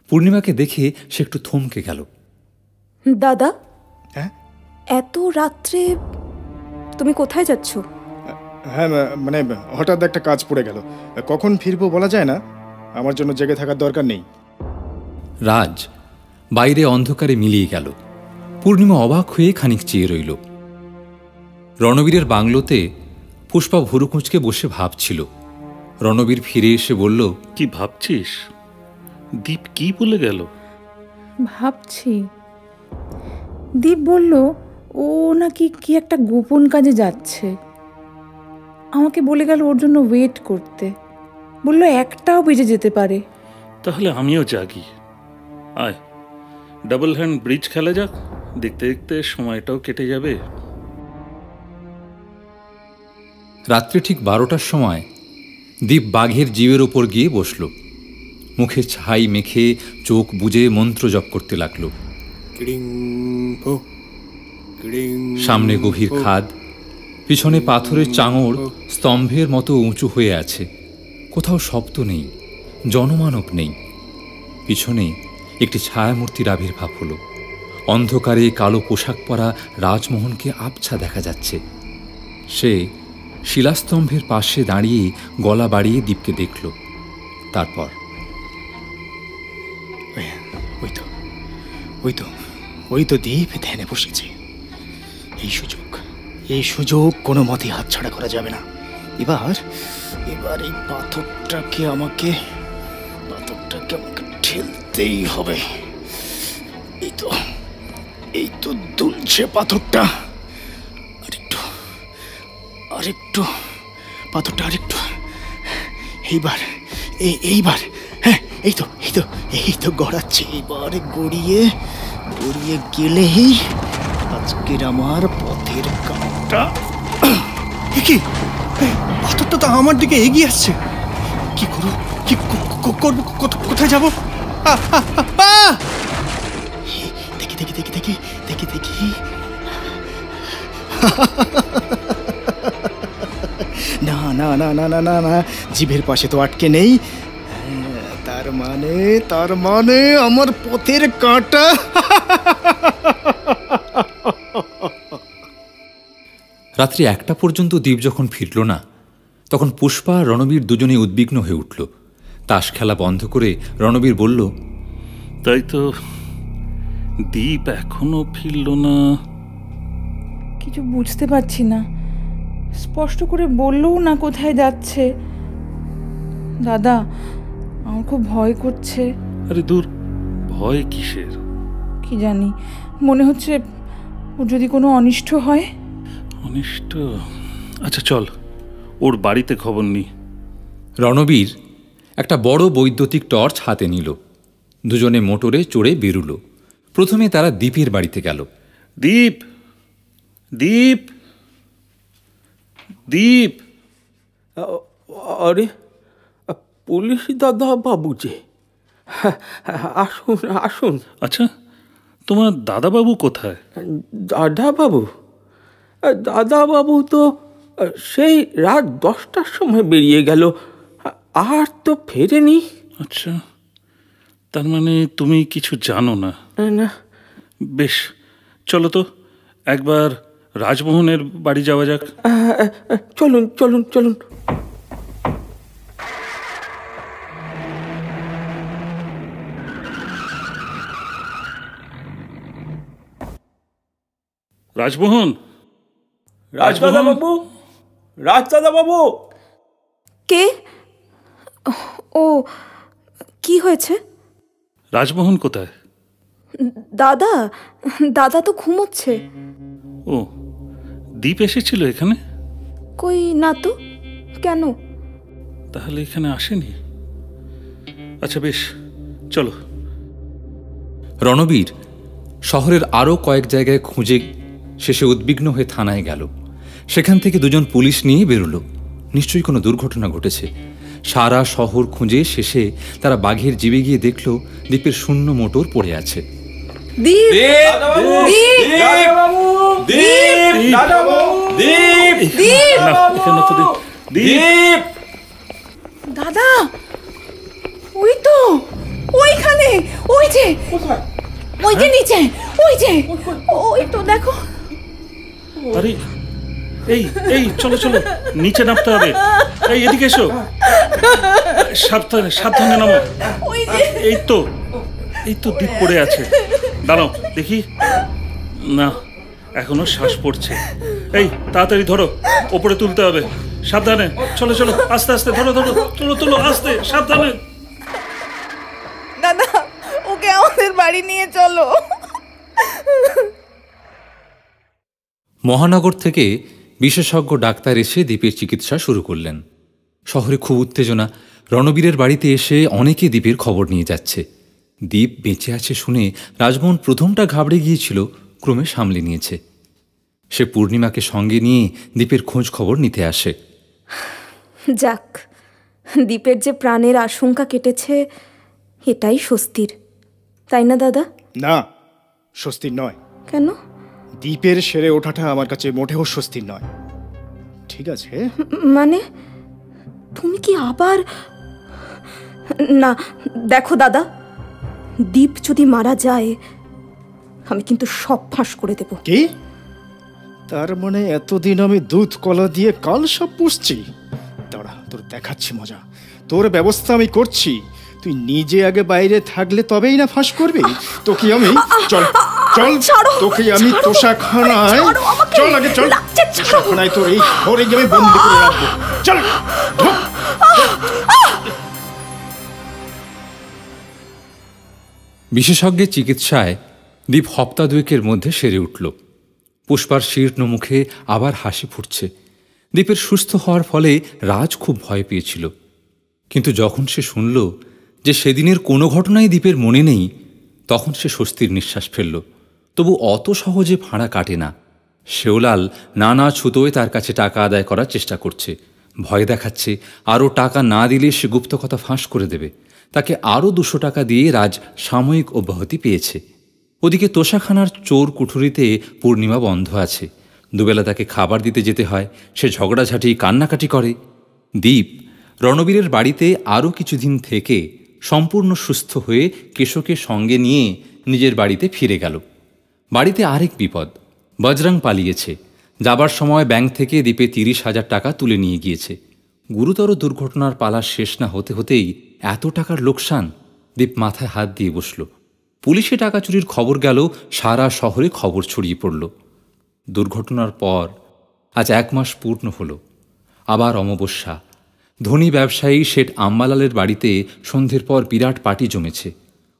পূর্ণিমাকে দেখে সে একটু থমকে গেল। দাদা, হ্যাঁ এত রাত্রে তুমি কোথায় যাচ্ছ? হ্যাঁ, মানে হঠাৎ একটা কাজ পড়ে গেল, কখন ফিরবো বলা যায় না। আমার জন্য জেগে থাকার দরকার নেই। রাজ বাইরে অন্ধকারে মিলিয়ে গেল। পূর্ণিমা অবাক হয়ে খানিক চেয়ে রইল। রণবীরের বাংলোতে পুষ্পা ভুরু কুঁচকে বসে ভাবছিল। রণবীর ফিরে এসে বলল, কি ভাবছিস? দীপ কি বলে গেল? ভাবছি, দীপ বলল ও নাকি কি একটা গোপন কাজে যাচ্ছে। আমাকে বলে গেল ওর জন্য ওয়েট করতে। বলল একটাও বেজে যেতে পারে। তাহলে আমিও জাগি। আয়, ডাবল হ্যান্ড ব্রিজ খেলা যাক। দেখতে দেখতে সময়টাও কেটে যাবে। রাত্রি ঠিক 12টার সময় দীপ বাঘের জিবের ওপর গিয়ে বসল। মুখে ছাই মেখে চোখ বুজে মন্ত্র জপ করতে লাগলো। সামনে গভীর খাদ, পিছনে পাথরের চাঙড় স্তম্ভের মতো উঁচু হয়ে আছে। কোথাও শব্দ নেই, জনমানব নেই। পিছনে একটি ছায়ামূর্তির আবির্ভাব হলো। অন্ধকারে কালো পোশাক পরা রাজমোহনকে আবছা দেখা যাচ্ছে। সে শিলাস্তম্ভের পাশে দাঁড়িয়ে গলা বাড়িয়ে দীপকে দেখল। তারপর ওই তো দীপ ধ্যানে বসেছে। এই সুযোগ কোনো মতে হাতছাড়া করা যাবে না। এবার এই পাথরটাকে আমাকে ঠেলতেই হবে। এই তো দুলছে পাথরটা। আরেকটু পাথরটা, আরেকটু। এইবার হ্যাঁ, এই তো গড়াচ্ছে। এবারে গড়িয়ে গেলেই আজকের আমার পথের কাঁটা। কি পাথরটা তো আমার দিকে এগিয়ে আসছে। কি করব, কি করব, কোথায় যাব? দেখি না না না না না না না, জিভের পাশে তো আটকে নেই। তার মানে আমার পথের কাঁটা। রাত্রি 1টা পর্যন্ত দীপ যখন ফিরল না, তখন পুষ্পা আর রণবীর দুজনেই উদ্বিগ্ন হয়ে উঠল। তাস খেলা বন্ধ করে রণবীর বলল, তাই তো, দীপ এখনো ফিরল না। কিছু বুঝতে পারছি না, স্পষ্ট করে বললও না কোথায় যাচ্ছে। দাদা, আমার খুব ভয় করছে। আরে দূর, ভয় কিসের? কি জানি, মনে হচ্ছে ওর যদি কোনো অনিষ্ট হয়। অনিষ্ট? আচ্ছা চল, ওর বাড়িতে খবর নি। রণবীর একটা বড় বৈদ্যুতিক টর্চ হাতে নিল। দুজনে মোটরে চড়ে বেরুল। প্রথমে তারা দীপের বাড়িতে গেল। দীপ, দীপ, দীপ। আরে পুলিশ দাদা বাবু যে, আসুন আসুন। আচ্ছা, তোমার দাদাবাবু কোথায়? দাদাবাবু? দাদাবাবু তো সেই রাত 10টার সময় বেরিয়ে গেল, আর তো ফেরেনি। আচ্ছা, তার মানে তুমি কিছু জানো না? না। বেশ, চলো তো একবার রাজমোহনের বাড়ি যাওয়া যাক। চলুন চলুন চলুন। রাজমোহন, রাজদাদাবাবু, রাজদাদাবাবু। কে? ও, কি হয়েছে? রাজমোহন কোথায়? দাদা, দাদা তো ঘুমোচ্ছে। ও, দীপ এসেছিল এখানে? কই না তো, কেন? তাহলে এখানে আসেনি। আচ্ছা বেশ, চলো। রণবীর শহরের আরও কয়েক জায়গায় খুঁজে শেষে উদ্বিগ্ন হয়ে থানায় গেল। সেখান থেকে দুজন পুলিশ নিয়ে বেরোলো। নিশ্চয়ই কোনো দুর্ঘটনা ঘটেছে। সারা শহর খুঁজে শেষে তারা বাঘের জিবে গিয়ে দেখল দ্বীপের শূন্য মোটর পড়ে আছে। দাদা, ওই তো, ওইখানে, ওই যে, ওই যে নিচে, ওই যে, ওই তো দেখো। আরে এই এই চলো চলো, নিচে নামতে হবে। এই এদিকে এসো, সাবধানে সাবধানে নামো। এই তো, এই তো দ্বীপ পড়ে আছে। দাঁড়াও দেখি, না এখনো শ্বাস পড়ছে। এই তাড়াতাড়ি ধরো, ওপরে তুলতে হবে। সাবধানে, চলো চলো, আস্তে আস্তে ধরো ধরো, তুলো তুলো, আস্তে সাবধানে। দাদা, ওকে আমাদের বাড়ি নিয়ে চলো। মহানগর থেকে বিশেষজ্ঞ ডাক্তার এসে দ্বীপের চিকিৎসা শুরু করলেন। শহরে খুব উত্তেজনা। রণবীরের বাড়িতে এসে অনেকে দ্বীপের খবর নিয়ে যাচ্ছে। দ্বীপ বেঁচে আছে শুনে রাজমোহন প্রথমটা ঘাবড়ে গিয়েছিল, ক্রমে সামলে নিয়েছে। সে পূর্ণিমাকে সঙ্গে নিয়ে দ্বীপের খোঁজ খবর নিতে আসে। যাক, দ্বীপের যে প্রাণের আশঙ্কা কেটেছে, এটাই স্বস্তির, তাই না দাদা? না, স্বস্তির নয়। কেন? দ্বীপের সেরে ওঠাটা আমার কাছে মোটেও স্বস্তির নয়। ঠিক আছে? মানে তুমি কি আবার? না দেখো দাদা, দ্বীপ যদি মারা যায় আমি কিন্তু সব ফাঁস করে দেব। কি? তার মানে এতদিন আমি দুধ কলা দিয়ে কাল সব পুষছি? দাঁড়া, তোর দেখাচ্ছি মজা। তোর ব্যবস্থা আমি করছি। তুই নিজে আগে বাইরে থাকলে তবেই না ফাঁস করবি। তোকে আমি চল চল, তোকে আমি তোষাখানায়, চল আগে চল, তোষাখানায় তোর এই ঘরে গিয়ে আমি বন্দি করে রাখবো। চল। বিশেষজ্ঞের চিকিৎসায় দ্বীপ হপ্তা দুয়েকের মধ্যে সেরে উঠল। পুষ্পার শীর্ণ মুখে আবার হাসি ফুটছে। দ্বীপের সুস্থ হওয়ার ফলে রাজ খুব ভয় পেয়েছিল, কিন্তু যখন সে শুনল যে সেদিনের কোনো ঘটনাই দ্বীপের মনে নেই, তখন সে স্বস্তির নিঃশ্বাস ফেলল। তবু অত সহজে ভাড়া কাটে না। শেওলাল নানা ছুতোয় তার কাছে টাকা আদায় করার চেষ্টা করছে, ভয় দেখাচ্ছে আরও টাকা না দিলে সে গুপ্ত কথা ফাঁস করে দেবে। তাকে আরও 200 টাকা দিয়ে রাজ সাময়িক অব্যাহতি পেয়েছে। ওদিকে তোষাখানার চোর কুঠুরিতে পূর্ণিমা বন্ধ আছে। দুবেলা তাকে খাবার দিতে যেতে হয়। সে ঝগড়াঝাঁটি কান্নাকাটি করে। দ্বীপ রণবীরের বাড়িতে আরও কিছুদিন থেকে সম্পূর্ণ সুস্থ হয়ে কেশকে সঙ্গে নিয়ে নিজের বাড়িতে ফিরে গেল। বাড়িতে আরেক বিপদ, বজরং পালিয়েছে। যাবার সময় ব্যাংক থেকে দ্বীপে 30,000 টাকা তুলে নিয়ে গিয়েছে। গুরুতর দুর্ঘটনার পালা শেষ না হতে হতেই এত টাকার লোকসান। দ্বীপ মাথায় হাত দিয়ে বসল। পুলিশে টাকা চুরির খবর গেল, সারা শহরে খবর ছড়িয়ে পড়ল। দুর্ঘটনার পর আজ 1 মাস পূর্ণ হল। আবার অমাবস্যা। ধনী ব্যবসায়ী শেঠ আম্বালালের বাড়িতে সন্ধ্যের পর বিরাট পার্টি জমেছে।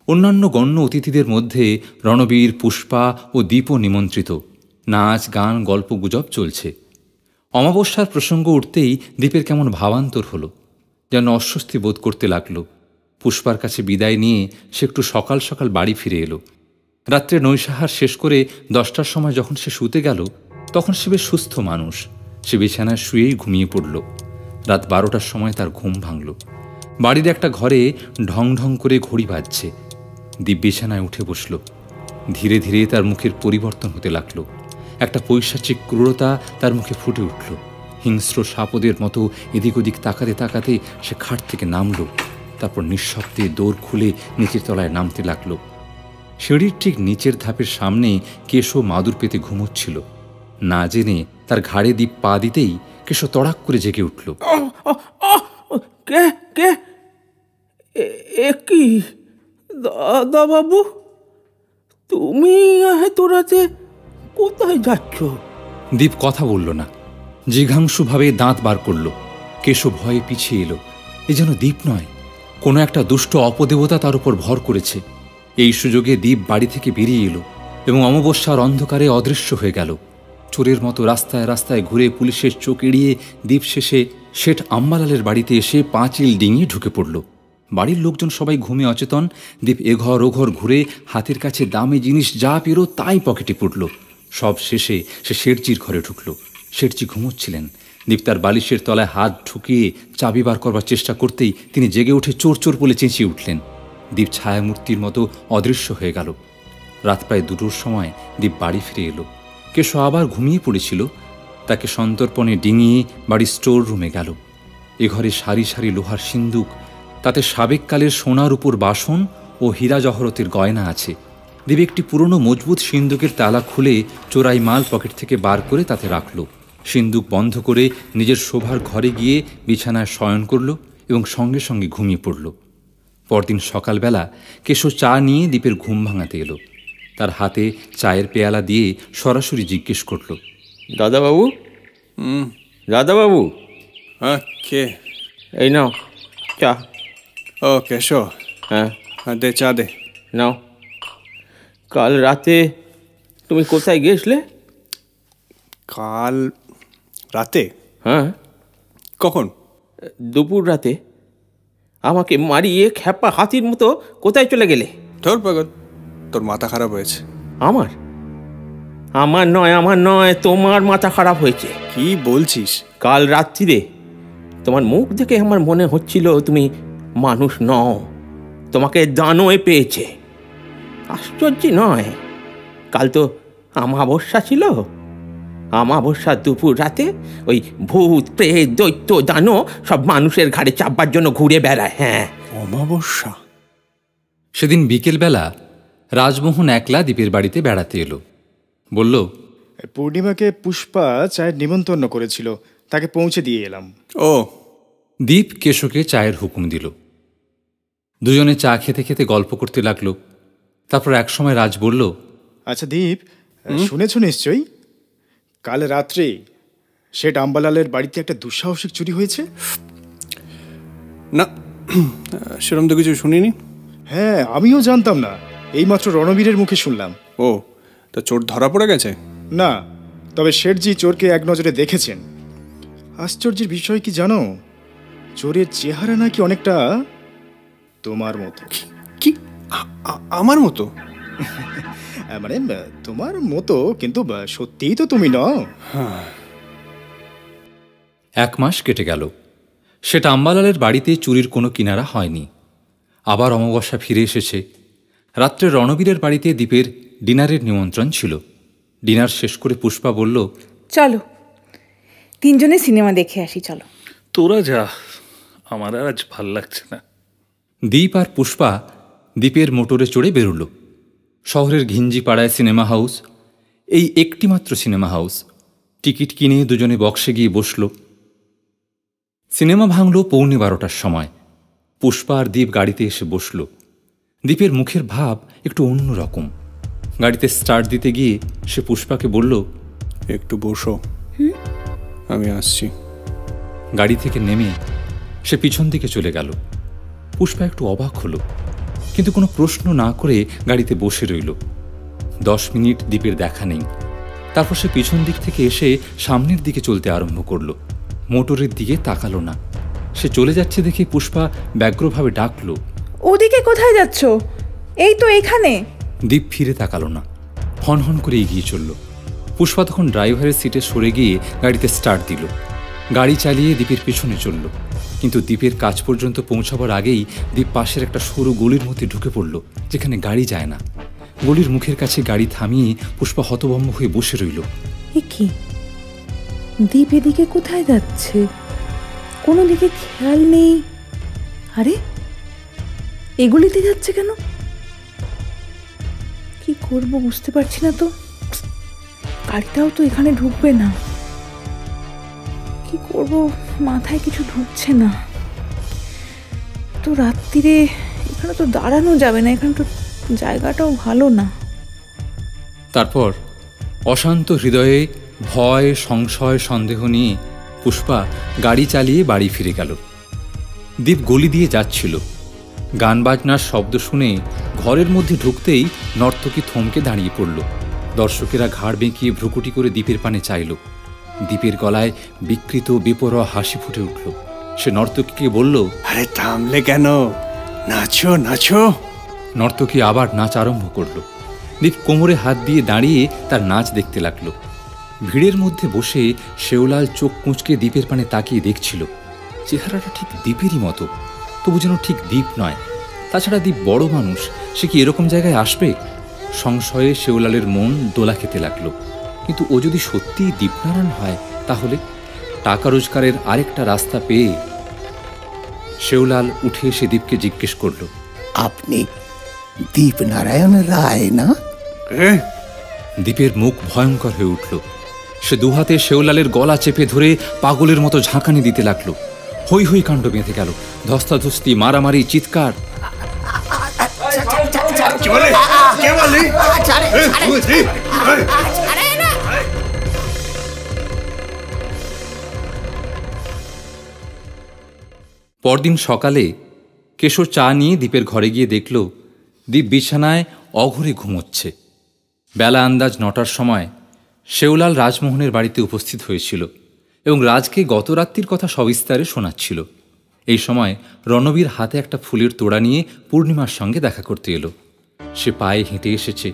অন্যান্য গণ্য অতিথিদের মধ্যে রণবীর, পুষ্পা ও দীপও নিমন্ত্রিত। নাচ গান গল্প গুজব চলছে। অমাবস্যার প্রসঙ্গ উঠতেই দ্বীপের কেমন ভাবান্তর হলো, যেন অস্বস্তি বোধ করতে লাগল। পুষ্পার কাছে বিদায় নিয়ে সে একটু সকাল সকাল বাড়ি ফিরে এলো। রাত্রে নৈশাহার শেষ করে 10টার সময় যখন সে শুতে গেল, তখন সে বেশ সুস্থ মানুষ। সে বিছানায় শুয়েই ঘুমিয়ে পড়ল। রাত 12টার সময় তার ঘুম ভাঙল। বাড়ির একটা ঘরে ঢং ঢং করে ঘড়ি বাজছে। দীপ বিছানায় উঠে বসল। ধীরে ধীরে তার মুখের পরিবর্তন হতে লাগল। একটা পৈশাচিক ক্রূরতা তার মুখে ফুটে উঠল। হিংস্র সাপদের মতো এদিক ওদিক তাকাতে তাকাতে সে খাট থেকে নামল। তারপর নিঃশব্দে দৌড় খুলে নিচের তলায় নামতে লাগল। সিঁড়ির ঠিক নিচের ধাপের সামনে কেশো মাদুর পেতে ঘুমোচ্ছিল। না জেনে তার ঘাড়ে দীপ পা দিতেই কেশো তড়াক করে জেগে উঠল। কে কে কি দাদা বাবু, তুমি এত রাতে কোথায় যাচ্ছ? দীপ কথা বলল না, জিঘাংশুভাবে দাঁত বার করল। কেশো ভয়ে পিছিয়ে এলো। এ যেন দীপ নয়, কোনো একটা দুষ্ট অপদেবতা তার উপর ভর করেছে। এই সুযোগে দীপ বাড়ি থেকে বেরিয়ে এলো এবং অমাবস্যার অন্ধকারে অদৃশ্য হয়ে গেল। চোরের মতো রাস্তায় রাস্তায় ঘুরে পুলিশের চোখ এড়িয়ে দীপ শেষে শেঠ আম্বালালের বাড়িতে এসে পাঁচিল ডিঙিয়ে ঢুকে পড়ল। বাড়ির লোকজন সবাই ঘুমে অচেতন। দীপ এঘর ওঘর ঘুরে হাতের কাছে দামি জিনিস যা পেরো তাই পকেটে পুড়ল। সব শেষে সে শেঠজির ঘরে ঢুকল। শেঠজি ঘুমোচ্ছিলেন। দীপ তার বালিশের তলায় হাত ঢুকিয়ে চাবি বার করবার চেষ্টা করতেই তিনি জেগে উঠে চোর চোর বলে চেঁচিয়ে উঠলেন। দীপ ছায়ামূর্তির মতো অদৃশ্য হয়ে গেল। রাত প্রায় 2টোর সময় দীপ বাড়ি ফিরে এলো। কেশো আবার ঘুমিয়ে পড়েছিল। তাকে সন্তর্পণে ডিঙিয়ে বাড়ির স্টোর রুমে গেল। এ ঘরে সারি সারি লোহার সিন্দুক, তাতে সাবেককালের সোনার উপর বাসন ও হীরা জহরতের গয়না আছে। দীপ একটি পুরনো মজবুত সিন্দুকের তালা খুলে চোরাই মাল পকেট থেকে বার করে তাতে রাখল। সিন্দুক বন্ধ করে নিজের শোবার ঘরে গিয়ে বিছানায় শয়ন করল এবং সঙ্গে সঙ্গে ঘুমিয়ে পড়ল। পরদিন সকালবেলা কেশো চা নিয়ে দীপের ঘুম ভাঙাতে এলো। তার হাতে চায়ের পেয়ালা দিয়ে সরাসরি জিজ্ঞেস করল, দাদাবাবু? দাদাবাবু? হ্যাঁ, কে? এই নাও চা। ও কেশো, হ্যাঁ দে চা দে। নাও। কাল রাতে তুমি কোথায় গেছলে? কাল রাতে? হ্যাঁ। কখন? দুপুর রাতে। আমাকে মারিয়ে খ্যাপা হাতির মতো কোথায় চলে গেলে? ধর পাগল, তোর মাথা খারাপ হয়েছে। আমার নয়, তোমার মাথা খারাপ হয়েছে। কি বলছিস? কাল রাত্রিরে তোমার মুখ দেখে আমার মনে হচ্ছিল তুমি মানুষ নও, তোমাকে দানবে পেয়েছে। আশ্চর্য নয়, কাল তো অমাবস্যা ছিল। অমাবস্যার দুপুর রাতে ওই ভূত প্রেত দৈত্য দানব সব মানুষের ঘাড়ে চাপবার জন্য ঘুরে বেড়ায়। হ্যাঁ, অমাবস্যা। সেদিন বিকেলবেলা রাজমোহন একলা দীপের বাড়িতে বেড়াতে এলো। বলল, পূর্ণিমাকে পুষ্পা চায়ের নিমন্ত্রণ করেছিল, তাকে পৌঁছে দিয়ে এলাম। ও। দীপ কেশোকে চায়ের হুকুম দিল। দুজনে চা খেতে খেতে গল্প করতে লাগলো। তারপর একসময় রাজ বলল, আচ্ছা দীপ, শুনেছ নিশ্চয়ই কাল রাত্রে শেঠ আম্বালালের বাড়িতে একটা দুঃসাহসিক চুরি হয়েছে? না, সেরকম তো কিছু শুনিনি। হ্যাঁ, আমিও জানতাম না, এইমাত্র রণবীরের মুখে শুনলাম। ও, তা চোর ধরা পড়ে গেছে? না, তবে শেঠজি চোরকে এক নজরে দেখেছেন। আশ্চর্যের বিষয় কি জানো, চোরের চেহারা নাকি অনেকটা তোমার মতো। কি? আমার মতো? মানে তোমার মতো, কিন্তু সত্যিই তো তুমি নও। 1 মাস কেটে গেল। সেটা আম্বালালের বাড়িতে চুরির কোনো কিনারা হয়নি। আবার অমাবস্যা ফিরে এসেছে। রাত্রে রণবীরের বাড়িতে দীপের ডিনারের নিমন্ত্রণ ছিল। ডিনার শেষ করে পুষ্পা বলল, চলো 3 জনে সিনেমা দেখে আসি। চলো। তোরা যা, আমার আর আজ ভাল লাগছে না। দীপ আর পুষ্পা দীপের মোটরে চড়ে বেরোল। শহরের ঘিঞ্জিপাড়ায় সিনেমা হাউস, এই একটি মাত্র সিনেমা হাউস। টিকিট কিনে দুজনে বক্সে গিয়ে বসল। সিনেমা ভাঙল 12:15টার সময়। পুষ্পা আর দীপ গাড়িতে এসে বসল। দীপের মুখের ভাব একটু অন্যরকম। গাড়িতে স্টার্ট দিতে গিয়ে সে পুষ্পাকে বলল, একটু বসো, আমি আসছি। গাড়ি থেকে নেমে সে পিছন দিকে চলে গেল। পুষ্পা একটু অবাক হলো, কিন্তু কোনো প্রশ্ন না করে গাড়িতে বসে রইল। 10 মিনিট দীপের দেখা নেই। তারপর সে পিছন দিক থেকে এসে সামনের দিকে চলতে আরম্ভ করল। মোটরের দিকে তাকালো না। সে চলে যাচ্ছে দেখে পুষ্পা ব্যগ্রভাবে ডাকল, ওদিকে কোথায় যাচ্ছ? এই তো এখানে। দীপ ফিরে তাকালো না, হনহন করে এগিয়ে চলল। পুষ্পা তখন ড্রাইভারের সিটে সরে গিয়ে গাড়িতে স্টার্ট দিল। গাড়ি চালিয়ে দীপের পিছনে চলল। কিন্তু দ্বীপের কাছ পর্যন্ত পৌঁছাবার আগেই দ্বীপ পাশের একটা সরু গলির মধ্যে ঢুকে পড়ল, যেখানে গাড়ি যায় না। গলির মুখের কাছে গাড়ি থামিয়ে পুষ্পা হতভম্ব হয়ে বসে রইল। এ কি, দ্বীপ এদিকে কোথায় যাচ্ছে? কোনো দিকে খেয়াল নেই। আরে, এগুলিতে যাচ্ছে কেন? কি করব বুঝতে পারছি না তো। গাড়িটাও তো এখানে ঢুকবে না। কি করব, মাথায় কিছু ঢুকছে না। তো রাত্রিরে এখানে তো দাঁড়ানো যাবে না, এখানে তো জায়গাটাও ভালো না। তারপর অশান্ত হৃদয়ে ভয়, সংশয়, সন্দেহ নিয়ে পুষ্পা গাড়ি চালিয়ে বাড়ি ফিরে গেল। দ্বীপ গলি দিয়ে যাচ্ছিল। গান বাজনার শব্দ শুনে ঘরের মধ্যে ঢুকতেই নর্তকী থমকে দাঁড়িয়ে পড়ল। দর্শকেরা ঘাড় বেঁকিয়ে ভ্রুকুটি করে দ্বীপের পানে চাইল। দ্বীপের গলায় বিকৃত বেপরোয়া হাসি ফুটে উঠল। সে নর্তকীকে বলল, আরে থামলে কেন, নাচো নাচো। নর্তকী আবার নাচ আরম্ভ করল। দ্বীপ কোমরে হাত দিয়ে দাঁড়িয়ে তার নাচ দেখতে লাগল। ভিড়ের মধ্যে বসে শেওলাল চোখ কুঁচকে দ্বীপের পানে তাকিয়ে দেখছিল। চেহারাটা ঠিক দ্বীপেরই মতো, তবু যেন ঠিক দ্বীপ নয়। তাছাড়া দ্বীপ বড় মানুষ, সে কি এরকম জায়গায় আসবে? সংশয়ে শেওলালের মন দোলা খেতে লাগলো। কিন্তু ও যদি সত্যিই দীপনারায়ণ হয়, তাহলে টাকা রোজগারের আরেকটা রাস্তা পেয়ে শেওলাল উঠে এসে দ্বীপকে জিজ্ঞেস করল, আপনি দীপনারায়ণ রায় না? দ্বীপের মুখ ভয়ঙ্কর হয়ে উঠল। সে দুহাতে শেওলালের গলা চেপে ধরে পাগলের মতো ঝাঁকানি দিতে লাগলো। হই হই কাণ্ড বেঁধে গেল। ধস্তাধস্তি, মারামারি, চিৎকার। পরদিন সকালে কেশর চা নিয়ে দ্বীপের ঘরে গিয়ে দেখল দ্বীপ বিছানায় অঘরে ঘুমোচ্ছে। বেলা আন্দাজ 9টার সময় শেওলাল রাজমোহনের বাড়িতে উপস্থিত হয়েছিল এবং রাজকে গত রাত্রির কথা সবিস্তারে শোনাচ্ছিল। এই সময় রণবীর হাতে একটা ফুলের তোড়া নিয়ে পূর্ণিমার সঙ্গে দেখা করতে এলো। সে পায়ে হেঁটে এসেছে,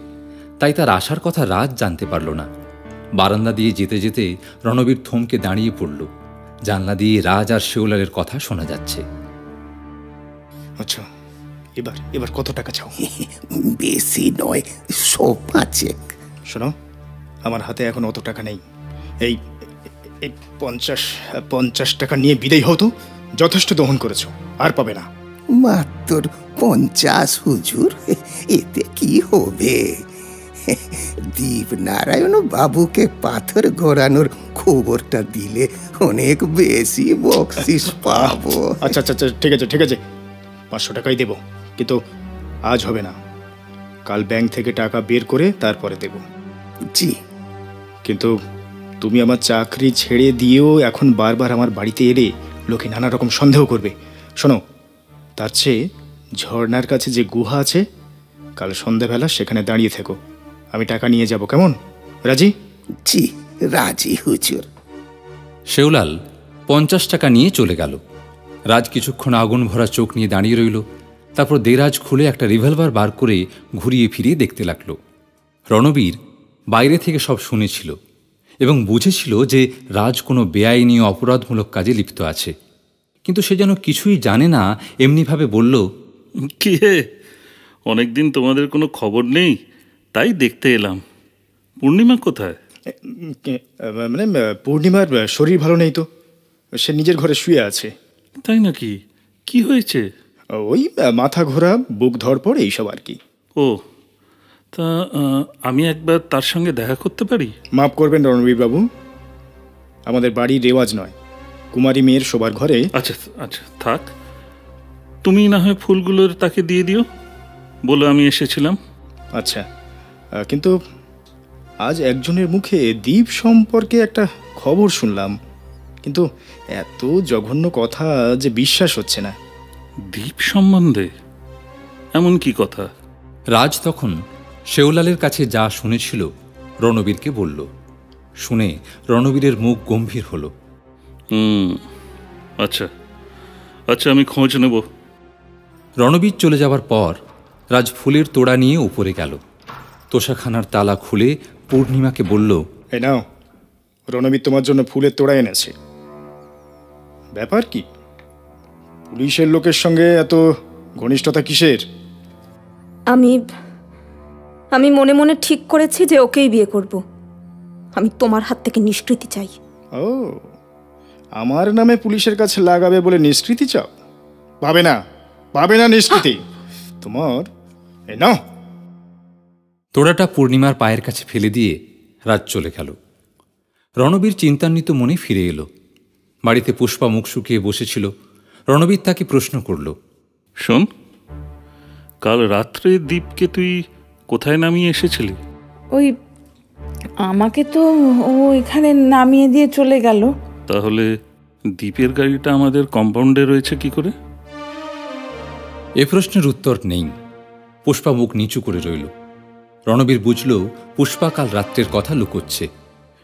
তাই তার আসার কথা রাজ জানতে পারল না। বারান্দা দিয়ে যেতে যেতে রণবীর থমকে দাঁড়িয়ে পড়ল। জানলা দিয়ে রাজ আর শেওলালের কথা শোনা যাচ্ছে। আচ্ছা, এবার কত টাকা চাও? বেশি নয়, 105। শোনো, আমার হাতে এখন অত টাকা নেই। এই 50 টাকা নিয়ে বিদায় হও তো। যথেষ্ট দহন করেছো, আর পাবে না। মাত্র 50 হুজুর, এতে কি হবে? দীপনারায়ণ বাবুকে পাথর ঘোরানোর খবরটা দিলে অনেক বেশি বকশিস পাবো। আচ্ছা, ঠিক আছে 500 টাকাই দেব, কিন্তু আজ হবে না। কাল ব্যাংক থেকে টাকা বের করে তারপরে দেব। জি। কিন্তু তুমি আমার চাকরি ছেড়ে দিয়েও এখন বারবার আমার বাড়িতে এলে লোকে নানা রকম সন্দেহ করবে। শোনো, তার চেয়ে ঝর্ণার কাছে যে গুহা আছে, কাল সন্ধ্যাবেলা সেখানে দাঁড়িয়ে থেকো। আমি টাকা নিয়ে যাব, কেমন? রাজি? জি, রাজি হুজুর। শেওলাল 50 টাকা নিয়ে চলে গেল। রাজ কিছুক্ষণ আগুন ভরা চোখ নিয়ে দাঁড়িয়ে রইল। তারপর দেরাজ খুলে একটা রিভলভার বার করে ঘুরিয়ে ফিরিয়ে দেখতে লাগলো। রণবীর বাইরে থেকে সব শুনেছিল এবং বুঝেছিল যে রাজ কোনো বেআইনি অপরাধমূলক কাজে লিপ্ত আছে, কিন্তু সে যেন কিছুই জানে না। এমনিভাবে বলল, কি হে, অনেকদিন তোমাদের কোনো খবর নেই, তাই দেখতে এলাম। পূর্ণিমা কোথায়? মানে পূর্ণিমার শরীর ভালো নেই তো, সে নিজের ঘরে শুয়ে আছে। তাই নাকি? কি হয়েছে? ওই মাথা ঘোরা, বুক ধরপড়, এইসব আর কি। ও, তা আমি একবার তার সঙ্গে দেখা করতে পারি? মাফ করবেন রণবীর বাবু, আমাদের বাড়ির রেওয়াজ নয় কুমারী মেয়ের শোবার ঘরে। আচ্ছা থাক, তুমি না হয় ফুলগুলোর তাকে দিয়ে দিও, বলে আমি এসেছিলাম। আচ্ছা, কিন্তু আজ একজনের মুখে দ্বীপ সম্পর্কে একটা খবর শুনলাম, কিন্তু এত জঘন্য কথা যে বিশ্বাস হচ্ছে না। দ্বীপ সম্বন্ধে এমন কি কথা? রাজ তখন শেওলালের কাছে যা শুনেছিল রণবীরকে বলল। শুনে রণবীরের মুখ গম্ভীর হল। আচ্ছা, আমি খোঁজ নেব। রণবীর চলে যাবার পর রাজ ফুলের তোড়া নিয়ে উপরে গেল। তোষাখানার তালা খুলে পূর্ণিমাকে বলল, এই নাও, রণবীর তোমার জন্য ফুলের তোড়া এনেছে। ব্যাপার কি? পুলিশের লোকের সঙ্গে এত ঘনিষ্ঠতা কিসের? আমি মনে মনে ঠিক করেছি যে ওকেই বিয়ে করব। আমি তোমার হাত থেকে নিষ্কৃতি চাই। ও, আমার নামে পুলিশের কাছে লাগাবে বলে নিষ্কৃতি চাও? পাবে না নিষ্কৃতি তোমার। নাও। তোড়াটা পূর্ণিমার পায়ের কাছে ফেলে দিয়ে রাত চলে গেল। রণবীর চিন্তান্বিত মনে ফিরে এলো। বাড়িতে পুষ্পা মুখ শুকিয়ে বসেছিল। রণবীর তাকে প্রশ্ন করল, শোন, কাল রাত্রে দীপকে তুই কোথায় নামিয়ে এসেছিলি? ওই আমাকে তো ও এখানে নামিয়ে দিয়ে চলে গেল। তাহলে দীপের গাড়িটা আমাদের কম্পাউন্ডে রয়েছে কি করে? এ প্রশ্নের উত্তর নেই। পুষ্পা মুখ নিচু করে রইল। রণবীর বুঝল পুষ্পা কাল রাত্রের কথা লুকোচ্ছে।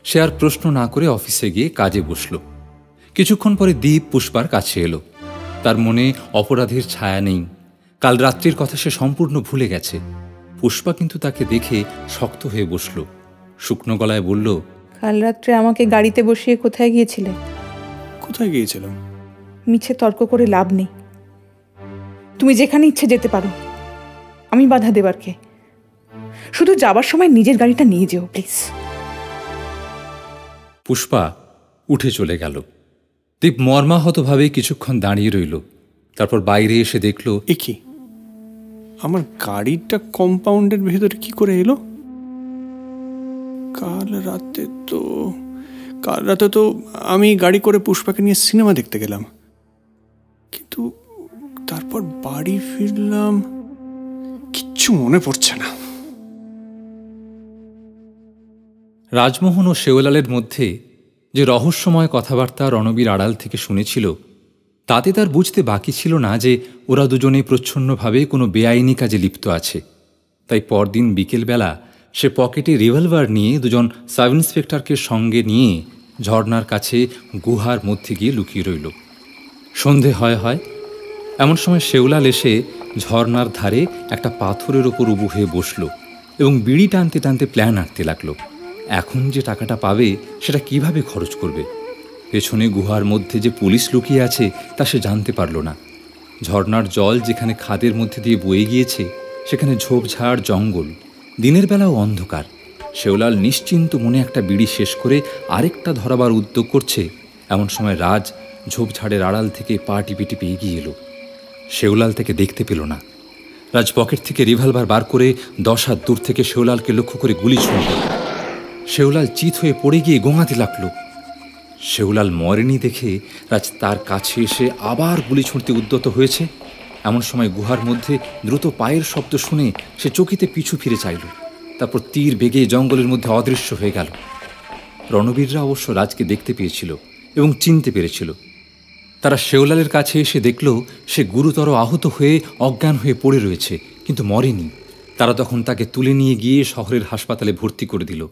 সে আর প্রশ্ন না করে অফিসে গিয়ে কাজে বসল। কিছুক্ষণ পরে দীপ পুষ্পার কাছে এলো। তার মনে অপরাধের ছায়া নেই। কাল রাত্রির কথা সে সম্পূর্ণ ভুলে গেছে। পুষ্পা কিন্তু তাকে দেখে শক্ত হয়ে বসল। শুকনো গলায় বলল, কাল রাত্রে আমাকে গাড়িতে বসিয়ে কোথায় গিয়েছিলে? কোথায় গিয়েছিলাম? মিছে তর্ক করে লাভ নেই। তুমি যেখানে ইচ্ছে যেতে পারো, আমি বাধা দেবার কে? শুধু যাবার সময় নিজের গাড়িটা নিয়ে যেও প্লিজ। পুষ্পা উঠে চলে গেল। দীপ মর্মাহতভাবে কিছুক্ষণ দাঁড়িয়ে রইল। তারপর বাইরে এসে দেখল, এ কি, আমার গাড়িটা কম্পাউন্ডের ভেতরে কি করে এলো? কাল রাতে তো আমি গাড়ি করে পুষ্পাকে নিয়ে সিনেমা দেখতে গেলাম, কিন্তু তারপর বাড়ি ফিরলাম, কিচ্ছু মনে পড়ছে না। রাজমোহন ও শেওলালের মধ্যে যে রহস্যময় কথাবার্তা রণবীর আড়াল থেকে শুনেছিল, তাতে তার বুঝতে বাকি ছিল না যে ওরা দুজনে প্রচ্ছন্নভাবে কোনো বেআইনি কাজে লিপ্ত আছে। তাই পরদিন বিকেলবেলা সে পকেটে রিভলভার নিয়ে দুজন সাব ইন্সপেক্টরকে সঙ্গে নিয়ে ঝর্নার কাছে গুহার মধ্যে গিয়ে লুকিয়ে রইল। সন্ধে হয় এমন সময় শেওলাল এসে ঝর্নার ধারে একটা পাথরের ওপর উবু হয়ে বসল এবং বিড়ি টানতে টানতে প্ল্যান আঁকতে লাগলো। এখন যে টাকাটা পাবে সেটা কিভাবে খরচ করবে? পেছনে গুহার মধ্যে যে পুলিশ লুকিয়ে আছে তা সে জানতে পারল না। ঝর্নার জল যেখানে খাদের মধ্যে দিয়ে বয়ে গিয়েছে সেখানে ঝোপঝাড় জঙ্গল, দিনের বেলাও অন্ধকার। শেওলাল নিশ্চিন্ত মনে একটা বিড়ি শেষ করে আরেকটা ধরাবার উদ্যোগ করছে। এমন সময় রাজ ঝোপঝাড়ের আড়াল থেকে পা টিপে টিপে এগিয়ে এলো। শেওলাল তাকে দেখতে পেল না। রাজ পকেট থেকে রিভলভার বার করে 10 হাত দূর থেকে শেওলালকে লক্ষ্য করে গুলি ছুঁড়ল। শেওলাল চিত হয়ে পড়ে গিয়ে গোঙাতে লাগল। শেওলাল মরেনি দেখে রাজ তার কাছে এসে আবার গুলি ছুঁড়তে উদ্যত হয়েছে। এমন সময় গুহার মধ্যে দ্রুত পায়ের শব্দ শুনে সে চকিতে পিছু ফিরে চাইল। তারপর তীর বেগে জঙ্গলের মধ্যে অদৃশ্য হয়ে গেল। রণবীররা অবশ্য রাজকে দেখতে পেয়েছিল এবং চিনতে পেরেছিল। তারা শেওলালের কাছে এসে দেখল সে গুরুতর আহত হয়ে অজ্ঞান হয়ে পড়ে রয়েছে, কিন্তু মরেনি। তারা তখন তাকে তুলে নিয়ে গিয়ে শহরের হাসপাতালে ভর্তি করে দিল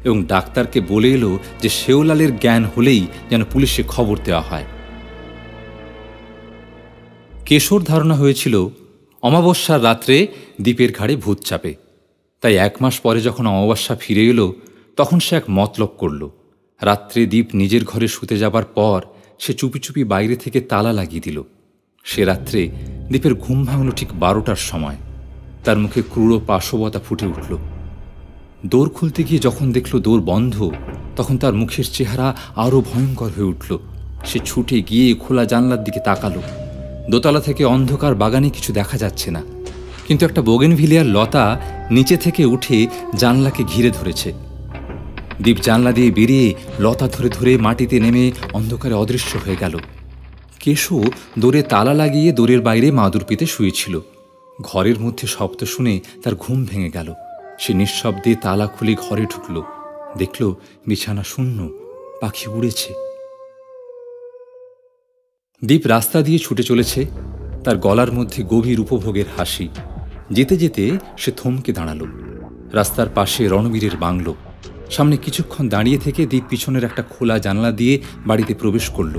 এবং ডাক্তারকে বলে এলো যে শেওলালের জ্ঞান হলেই যেন পুলিশে খবর দেওয়া হয়। কেশর ধারণা হয়েছিল অমাবস্যার রাত্রে দীপের ঘাড়ে ভূত চাপে। তাই 1 মাস পরে যখন অমাবস্যা ফিরে এলো তখন সে এক মতলব করল। রাত্রে দীপ নিজের ঘরে শুতে যাবার পর সে চুপি চুপি বাইরে থেকে তালা লাগিয়ে দিল। সে রাত্রে দীপের ঘুম ভাঙল ঠিক 12টার সময়। তার মুখে ক্রূর পাশবতা ফুটে উঠল। দোর খুলতে গিয়ে যখন দেখল দোর বন্ধ, তখন তার মুখের চেহারা আরও ভয়ঙ্কর হয়ে উঠল। সে ছুটে গিয়ে খোলা জানলার দিকে তাকালো। দোতলা থেকে অন্ধকার বাগানে কিছু দেখা যাচ্ছে না, কিন্তু একটা বোগেনভিলিয়ার লতা নিচে থেকে উঠে জানলাকে ঘিরে ধরেছে। দীপ জানলা দিয়ে বেরিয়ে লতা ধরে ধরে মাটিতে নেমে অন্ধকারে অদৃশ্য হয়ে গেল। কেশো দোরে তালা লাগিয়ে দোরের বাইরে মাদুর পেতে শুয়েছিল। ঘরের মধ্যে শব্দ শুনে তার ঘুম ভেঙে গেল। সে নিঃশব্দে তালা খুলে ঘরে ঢুকল। দেখল বিছানা শূন্য, পাখি উড়েছে। দীপ রাস্তা দিয়ে ছুটে চলেছে, তার গলার মধ্যে গভীর উপভোগের হাসি। যেতে যেতে সে থমকে দাঁড়ালো। রাস্তার পাশে রণবীরের বাংলো। সামনে কিছুক্ষণ দাঁড়িয়ে থেকে দীপ পিছনের একটা খোলা জানলা দিয়ে বাড়িতে প্রবেশ করল।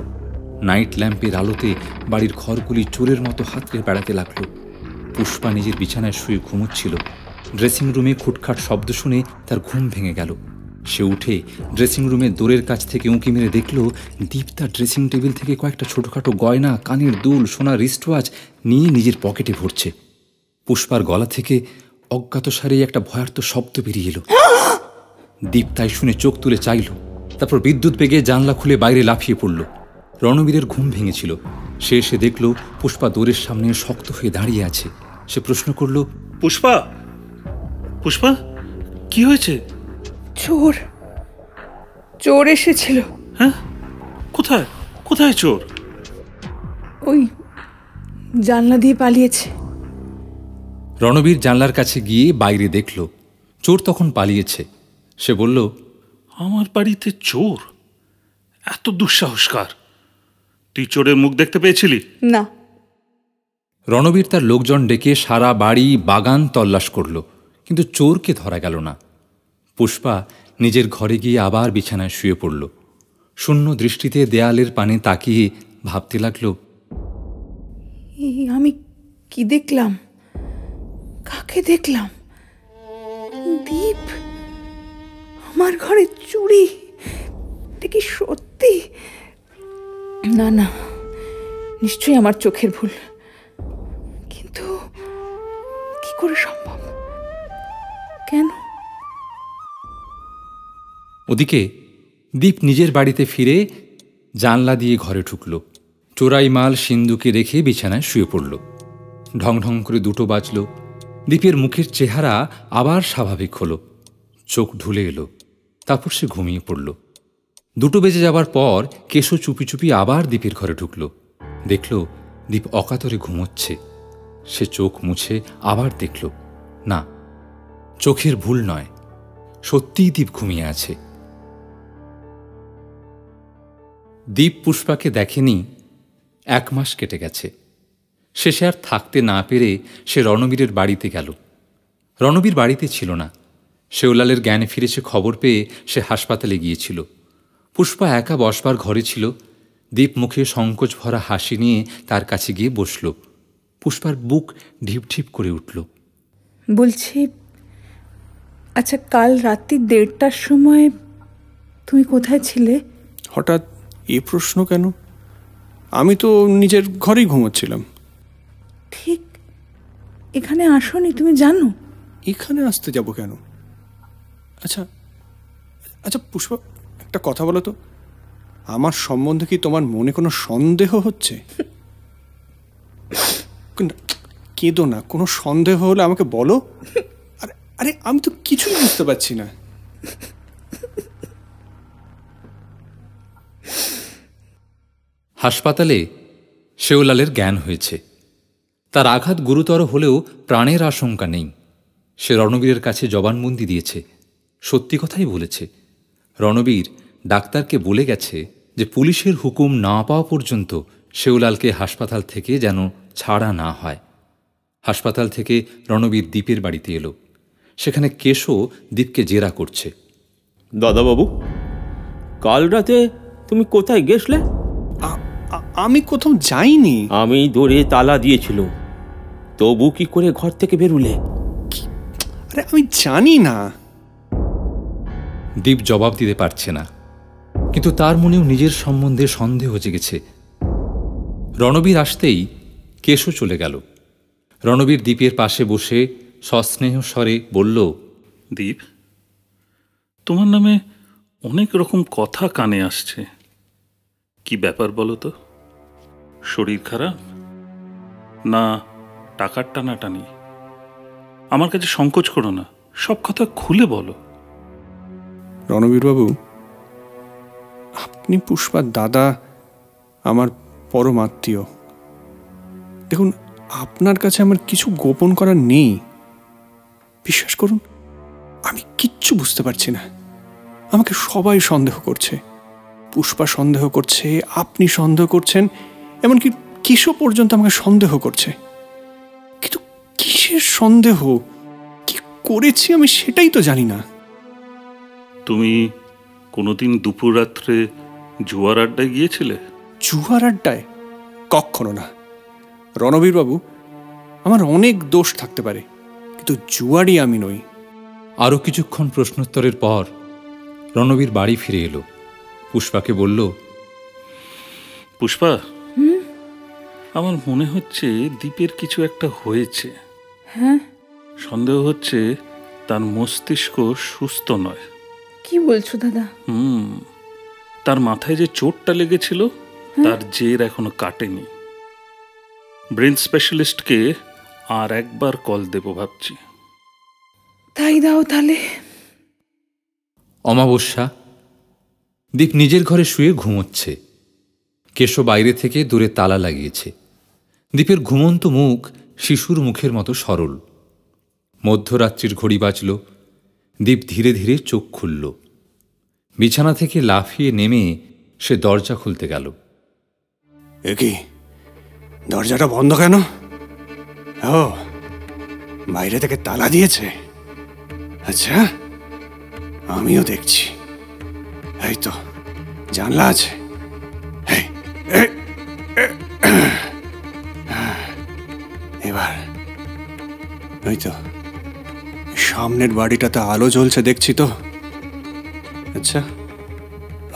নাইট ল্যাম্পের আলোতে বাড়ির ঘরগুলি চোরের মতো হাতড়ে বেড়াতে লাগল। পুষ্পা নিজের বিছানায় শুয়ে ঘুমোচ্ছিল। ড্রেসিং রুমে খুটখাট শব্দ শুনে তার ঘুম ভেঙে গেল। সে উঠে ড্রেসিং রুমের দোরের কাছ থেকে উঁকি মেরে দেখল দীপ তার ড্রেসিং টেবিল থেকে কয়েকটা ছোটোখাটো গয়না, কানের দুল, সোনার রিস্টওয়াচ নিয়ে নিজের পকেটে ভরছে। পুষ্পার গলা থেকে অজ্ঞাতসারে একটা ভয়ার্ত শব্দ বেরিয়ে এলো। দীপ তাই শুনে চোখ তুলে চাইল, তারপর বিদ্যুৎ বেগে জানলা খুলে বাইরে লাফিয়ে পড়ল। রণবীরের ঘুম ভেঙেছিল। সে এসে দেখল পুষ্পা দোরের সামনে শক্ত হয়ে দাঁড়িয়ে আছে। সে প্রশ্ন করল, পুষ্পা, পুষ্পা, কি হয়েছে? চোর, চোর এসেছিল। হ্যাঁ, কোথায় কোথায় চোর? ওই জানলা দিয়ে পালিয়েছে। রণবীর জানলার কাছে গিয়ে বাইরে দেখল চোর তখন পালিয়েছে। সে বলল, আমার বাড়িতে চোর? এত দুঃসাহসকার! তুই চোরের মুখ দেখতে পেয়েছিলি? না। রণবীর তার লোকজন ডেকে সারা বাড়ি বাগান তল্লাশ করল, কিন্তু চোরকে ধরা গেল না। পুষ্পা নিজের ঘরে গিয়ে আবার বিছানায় শুয়ে পড়ল। শূন্য দৃষ্টিতে দেয়ালের পানে তাকিয়ে ভাবতে লাগল, আমি কি দেখলাম? কাকে দেখলাম? দীপ, আমার ঘরে চুরি? এটা কি সত্যি? না না, নিশ্চয়ই আমার চোখের ভুল। কিন্তু কি করে সম্ভব? কেন? ওদিকে দীপ নিজের বাড়িতে ফিরে জানলা দিয়ে ঘরে ঢুকল। চোরাই মাল সিন্ধুকে রেখে বিছানায় শুয়ে পড়ল। ঢং ঢং করে 2টো বাজল। দীপের মুখের চেহারা আবার স্বাভাবিক হলো, চোখ ঢুলে এলো। তারপর সে ঘুমিয়ে পড়ল। 2টো বেজে যাবার পর কেশো চুপি চুপি আবার দীপের ঘরে ঢুকল। দেখল দীপ অকাতরে ঘুমোচ্ছে। সে চোখ মুছে আবার দেখল, না, চোখের ভুল নয়, সত্যিই দীপ ঘুমিয়ে আছে। দীপ পুষ্পাকে দেখেনি 1 মাস কেটে গেছে। শেষে আর থাকতে না পেরে সে রণবীরের বাড়িতে গেল। রণবীর বাড়িতে ছিল না। শেওলালের জ্ঞানে ফিরেছে খবর পেয়ে সে হাসপাতালে গিয়েছিল। পুষ্পা একা বসবার ঘরে ছিল। দীপ মুখে সংকোচ ভরা হাসি নিয়ে তার কাছে গিয়ে বসল। পুষ্পার বুক ঢিপ ঢিপ করে উঠল। বলছি, আচ্ছা, কাল রাত্রি 1:30টার সময় তুমি কোথায় ছিলে? হঠাৎ এই প্রশ্ন কেন? আমি তো নিজের ঘরেই ঘুমোচ্ছিলাম। ঠিক এখানে আসোনি, তুমি জানো? এখানে আসতে যাব কেন? আচ্ছা আচ্ছা পুষ্পা, একটা কথা বলো তো, আমার সম্বন্ধে কি তোমার মনে কোনো সন্দেহ হচ্ছে? কেঁদো না, কোনো সন্দেহ হলে আমাকে বলো। আরে আরে আমি তো কিছুই বুঝতে পারছি না। হাসপাতালে শেওলালের জ্ঞান হয়েছে। তার আঘাত গুরুতর হলেও প্রাণের আশঙ্কা নেই। সে রণবীরের কাছে জবানবন্দি দিয়েছে, সত্যি কথাই বলেছে। রণবীর ডাক্তারকে বলে গেছে যে পুলিশের হুকুম না পাওয়া পর্যন্ত শেওলালকে হাসপাতাল থেকে যেন ছাড়া না হয়। হাসপাতাল থেকে রণবীর দীপের বাড়িতে এলো। সেখানে কেশো দীপকে জেরা করছে। দাদাবাবু, কাল রাতে তুমি কোথায় গেছলে? আমি কোথাও যাইনি। আমি দৌড়ে তালা দিয়েছিল, তবু কি করে ঘর থেকে বেরুলে? আরে আমি জানি না। দীপ জবাব দিতে পারছে না, কিন্তু তার মনেও নিজের সম্বন্ধে সন্দেহ জেগেছে। রণবীর আসতেই কেশো চলে গেল। রণবীর দীপের পাশে বসে সস্নেহ স্বরে বলল, দীপ, তোমার নামে অনেক রকম কথা কানে আসছে। কি ব্যাপার বলো তো? শরীর খারাপ না টাকার টানাটানি? আমার কাছে সংকোচ করো না, সব কথা খুলে বলো। রণবীর বাবু, আপনি পুষ্পার দাদা, আমার পরম আত্মীয়। দেখুন, আপনার কাছে আমার কিছু গোপন করার নেই। বিশ্বাস করুন, আমি কিচ্ছু বুঝতে পারছি না। আমাকে সবাই সন্দেহ করছে। পুষ্পা সন্দেহ করছে, আপনি সন্দেহ করছেন, এমনকি কেশো পর্যন্ত আমাকে সন্দেহ করছে। কিন্তু কিসের সন্দেহ, কি করেছি আমি সেটাই তো জানি না। তুমি কোনোদিন দুপুর রাত্রে জুয়ার আড্ডায় গিয়েছিলে? জুয়ার আড্ডায়? কখনো না। রণবীর বাবু, আমার অনেক দোষ থাকতে পারে, কিন্তু জুয়ারই আমি নই। আরও কিছুক্ষণ প্রশ্নোত্তরের পর রণবীর বাড়ি ফিরে এলো। পুষ্পাকে বলল, পুষ্পা, আমার মনে হচ্ছে দীপের কিছু একটা হয়েছে। হ্যাঁ, সন্দেহ হচ্ছে তার মস্তিষ্ক সুস্থ নয়। কি বলছো দাদা? তার মাথায় যে চোটটা লেগেছিল তার জের এখনো কাটেনি। ব্রেন স্পেশালিস্টকে আর একবার কল দেব ভাবছি। তাই দাও তাহলে। অমাবস্যা। দীপ নিজের ঘরে শুয়ে ঘুমোচ্ছে। কেশো বাইরে থেকে দূরে তালা লাগিয়েছে। দীপের ঘুমন্ত মুখ শিশুর মুখের মতো সরল। মধ্যরাত্রির ঘড়ি বাজল। দীপ ধীরে ধীরে চোখ খুলল। বিছানা থেকে লাফিয়ে নেমে সে দরজা খুলতে গেল। এ কি, দরজাটা বন্ধ কেন? ও, বাইরে থেকে তালা দিয়েছে। আচ্ছা, আমিও দেখছি। এই তো জানলা আছে। এবার ওই তো সামনের বাড়িটাতে আলো জ্বলছে দেখছি তো। আচ্ছা,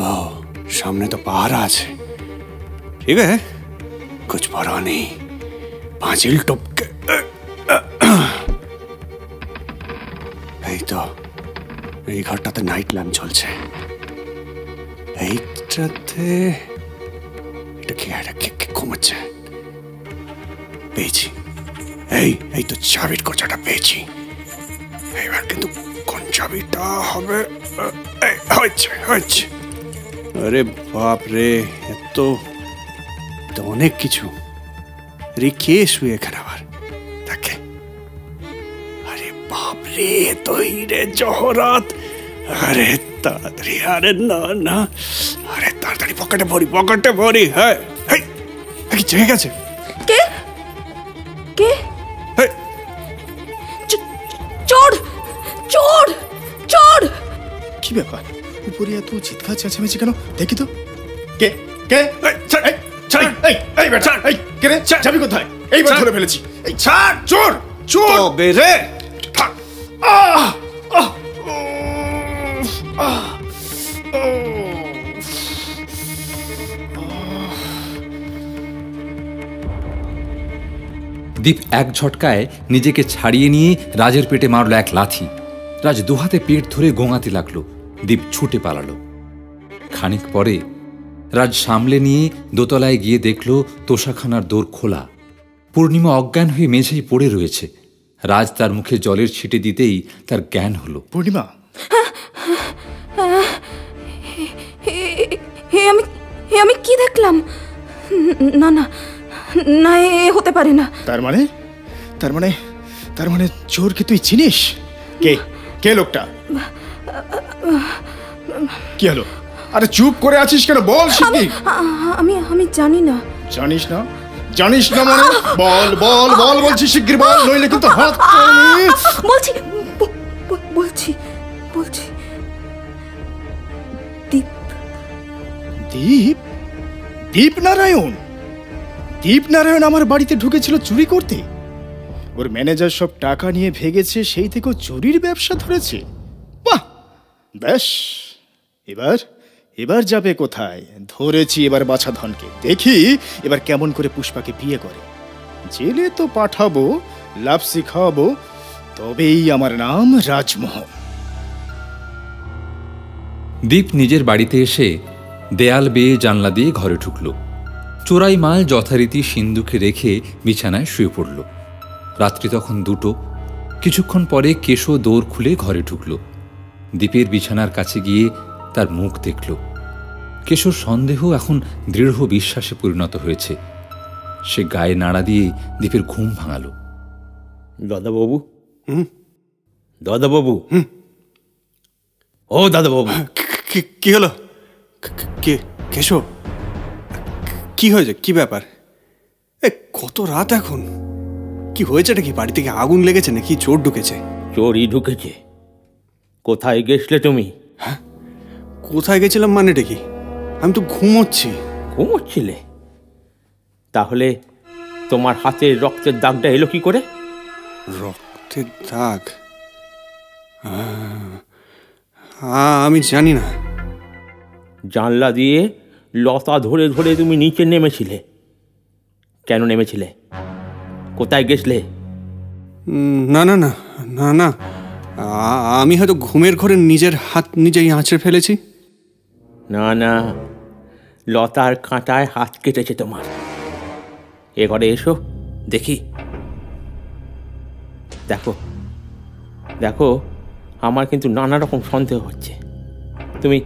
ও সামনে তো পাহারা আছে। ঠিক আছে, कुछ परवाह नहीं, पांचिल टपके। এই তো এই ঘরটাতে নাইট ল্যাম্প জ্বলছে। এইটাতে এটা কে ঘুমাচ্ছে? পেয়েছি। এই তো চাবির কোচাটা পেয়েছি। এবার কিন্তু কোন চাবিটা হবে? হয়েছে। আরে বাপ রে, এত অনেক কিছু রেখে শুয়ে এখানে আবার থাকে। আরে বাপ রে, তো হিরে জহরাত। আরে তাড়াতাড়ি, আরে না, আরে তাড়াতাড়ি পকেটে ভরি। হ্যাঁ, জেগে গেছে। কে কে? চোর! কি ব্যাপার? উপরে এত চিৎকার চেঁচামেচি কেন? দেখি তো। কে কে? চাবি কোথায়? এইবার ধরে ফেলেছি। চোর! বেরে দীপ এক ঝটকায় নিজেকে ছাড়িয়ে নিয়ে রাজের পেটে মারল এক লাথি। রাজ দুহাতে পেট ধরে গোঙাতে লাগলো। দীপ ছুটে পালালো। খানিক পরে রাজ সামলে নিয়ে দোতলায় গিয়ে দেখল তোষাখানার দোর খোলা। পূর্ণিমা অজ্ঞান হয়ে মেঝেই পড়ে রয়েছে। রাজ তার মুখে জলের ছিটে দিতেই তার জ্ঞান হলো। পূর্ণিমা, আমি কি দেখলাম? না, এ হতে পারে না। তার মানে চোরকে তুই চিনিস? কে লোকটা? কি হলো? আরে চুপ করে আছিস কেন? বল শিগগির। আমি জানি না। জানিস না মানে? বল বলছি, শিগগির বল, নইলে কিন্তু হাত। বলছি। দীপনারায়ণ আমার বাড়িতে ঢুকেছিল চুরি করতে। ওর ম্যানেজার সব টাকা নিয়ে ভেগেছে, সেই থেকে চুরির ব্যবসা ধরেছে। বাহ, বেশ। এবার যাবে কোথায়? ধরেছি এবার বাছাধনকে। দেখি এবার কেমন করে পুষ্পাকে বিয়ে করে। জেলে তো পাঠাবো, লাপসি খাওয়াবো, তবেই আমার নাম রাজমোহন। দীপ নিজের বাড়িতে এসে দেয়াল বেয়ে জানলা দিয়ে ঘরে ঢুকল। চোরাই মাল যথারীতি সিন্ধুকে রেখে বিছানায় শুয়ে পড়ল। রাত্রি তখন 2টো। কিছুক্ষণ পরে কেশো দোর খুলে ঘরে ঢুকল। দীপের বিছানার কাছে গিয়ে তার মুখ দেখল। কেশোর সন্দেহ এখন দৃঢ় বিশ্বাসে পরিণত হয়েছে। সে গায়ে নাড়া দিয়ে দীপের ঘুম ভাঙালো। দাদাবাবু, ও দাদাবাবু। কি হলো? কেশো, কি হয়েছে? কি ব্যাপার? কত রাত এখন? কি হয়েছেটা কি? বাড়ি থেকে আগুন লেগেছে নাকি চোর ঢুকেছে? চোরই ঢুকেছে। কোথায় গেছলে তুমি? হ্যাঁ, কোথায় গেছিলাম মানেটা কি? আমি তো ঘুমোচ্ছিলে? তাহলে তোমার হাতের রক্তের দাগটা এলো কি করে? রক্তের দাগ? আমি জানি না। জানলা দিয়ে লতা ধরে ধরে তুমি নিচে নেমেছিলে। কেন নেমেছিলে? কোথায় গেছলে? না না না না না, আমি হয়তো ঘুমের ঘরে নিজের হাত নিজেই আঁচড়ে ফেলেছি। না না, লতার কাঁটায় হাত কেটেছে তোমার। এ ঘরে এসো দেখি। দেখো দেখো, আমার কিন্তু নানা রকম সন্দেহ হচ্ছে। তুমি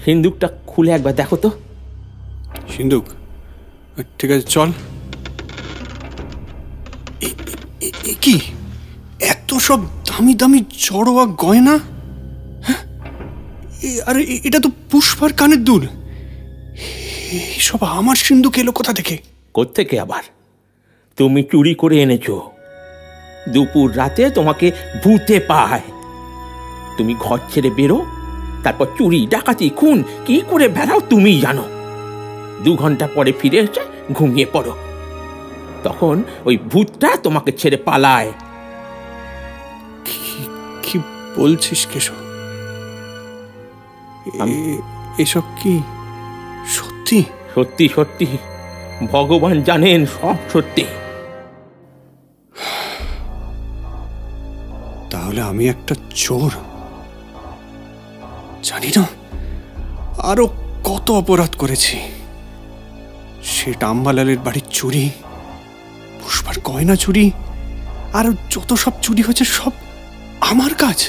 সিন্দুকটা খুলে একবার দেখো তো। সিন্দুক? ঠিক আছে, চল। কি এত সব দামি দামি জড়োয়া গয়না? হ্যাঁ, আরে এটা তো পুষ্পার কানের দুল। এইসব আমার সিন্দুক এলো কোথা থেকে? কোত্থেকে আবার? তুমি চুরি করে এনেছো। দুপুর রাতে তোমাকে ভূতে পায়। তুমি ঘর ছেড়ে বেরো, তারপর চুরি ডাকাতি খুন কি করে বেড়াও তুমি জানো। 2 ঘন্টা পরে ফিরে এসে ঘুমিয়ে পড়ো। তখন ওই ভূতটা তোমাকে ছেড়ে পালায়। কি বলছিস কেশব? এসব কি সত্যি? সত্যি সত্যি, ভগবান জানেন সব সত্যি। তাহলে আমি একটা চোর? জানি না আরো কত অপরাধ করেছি। সে ডাম্বালালের বাড়ির চুরি, পুষ্পার গয়না চুরি, আর যত সব চুরি হয়েছে সব আমার কাজ।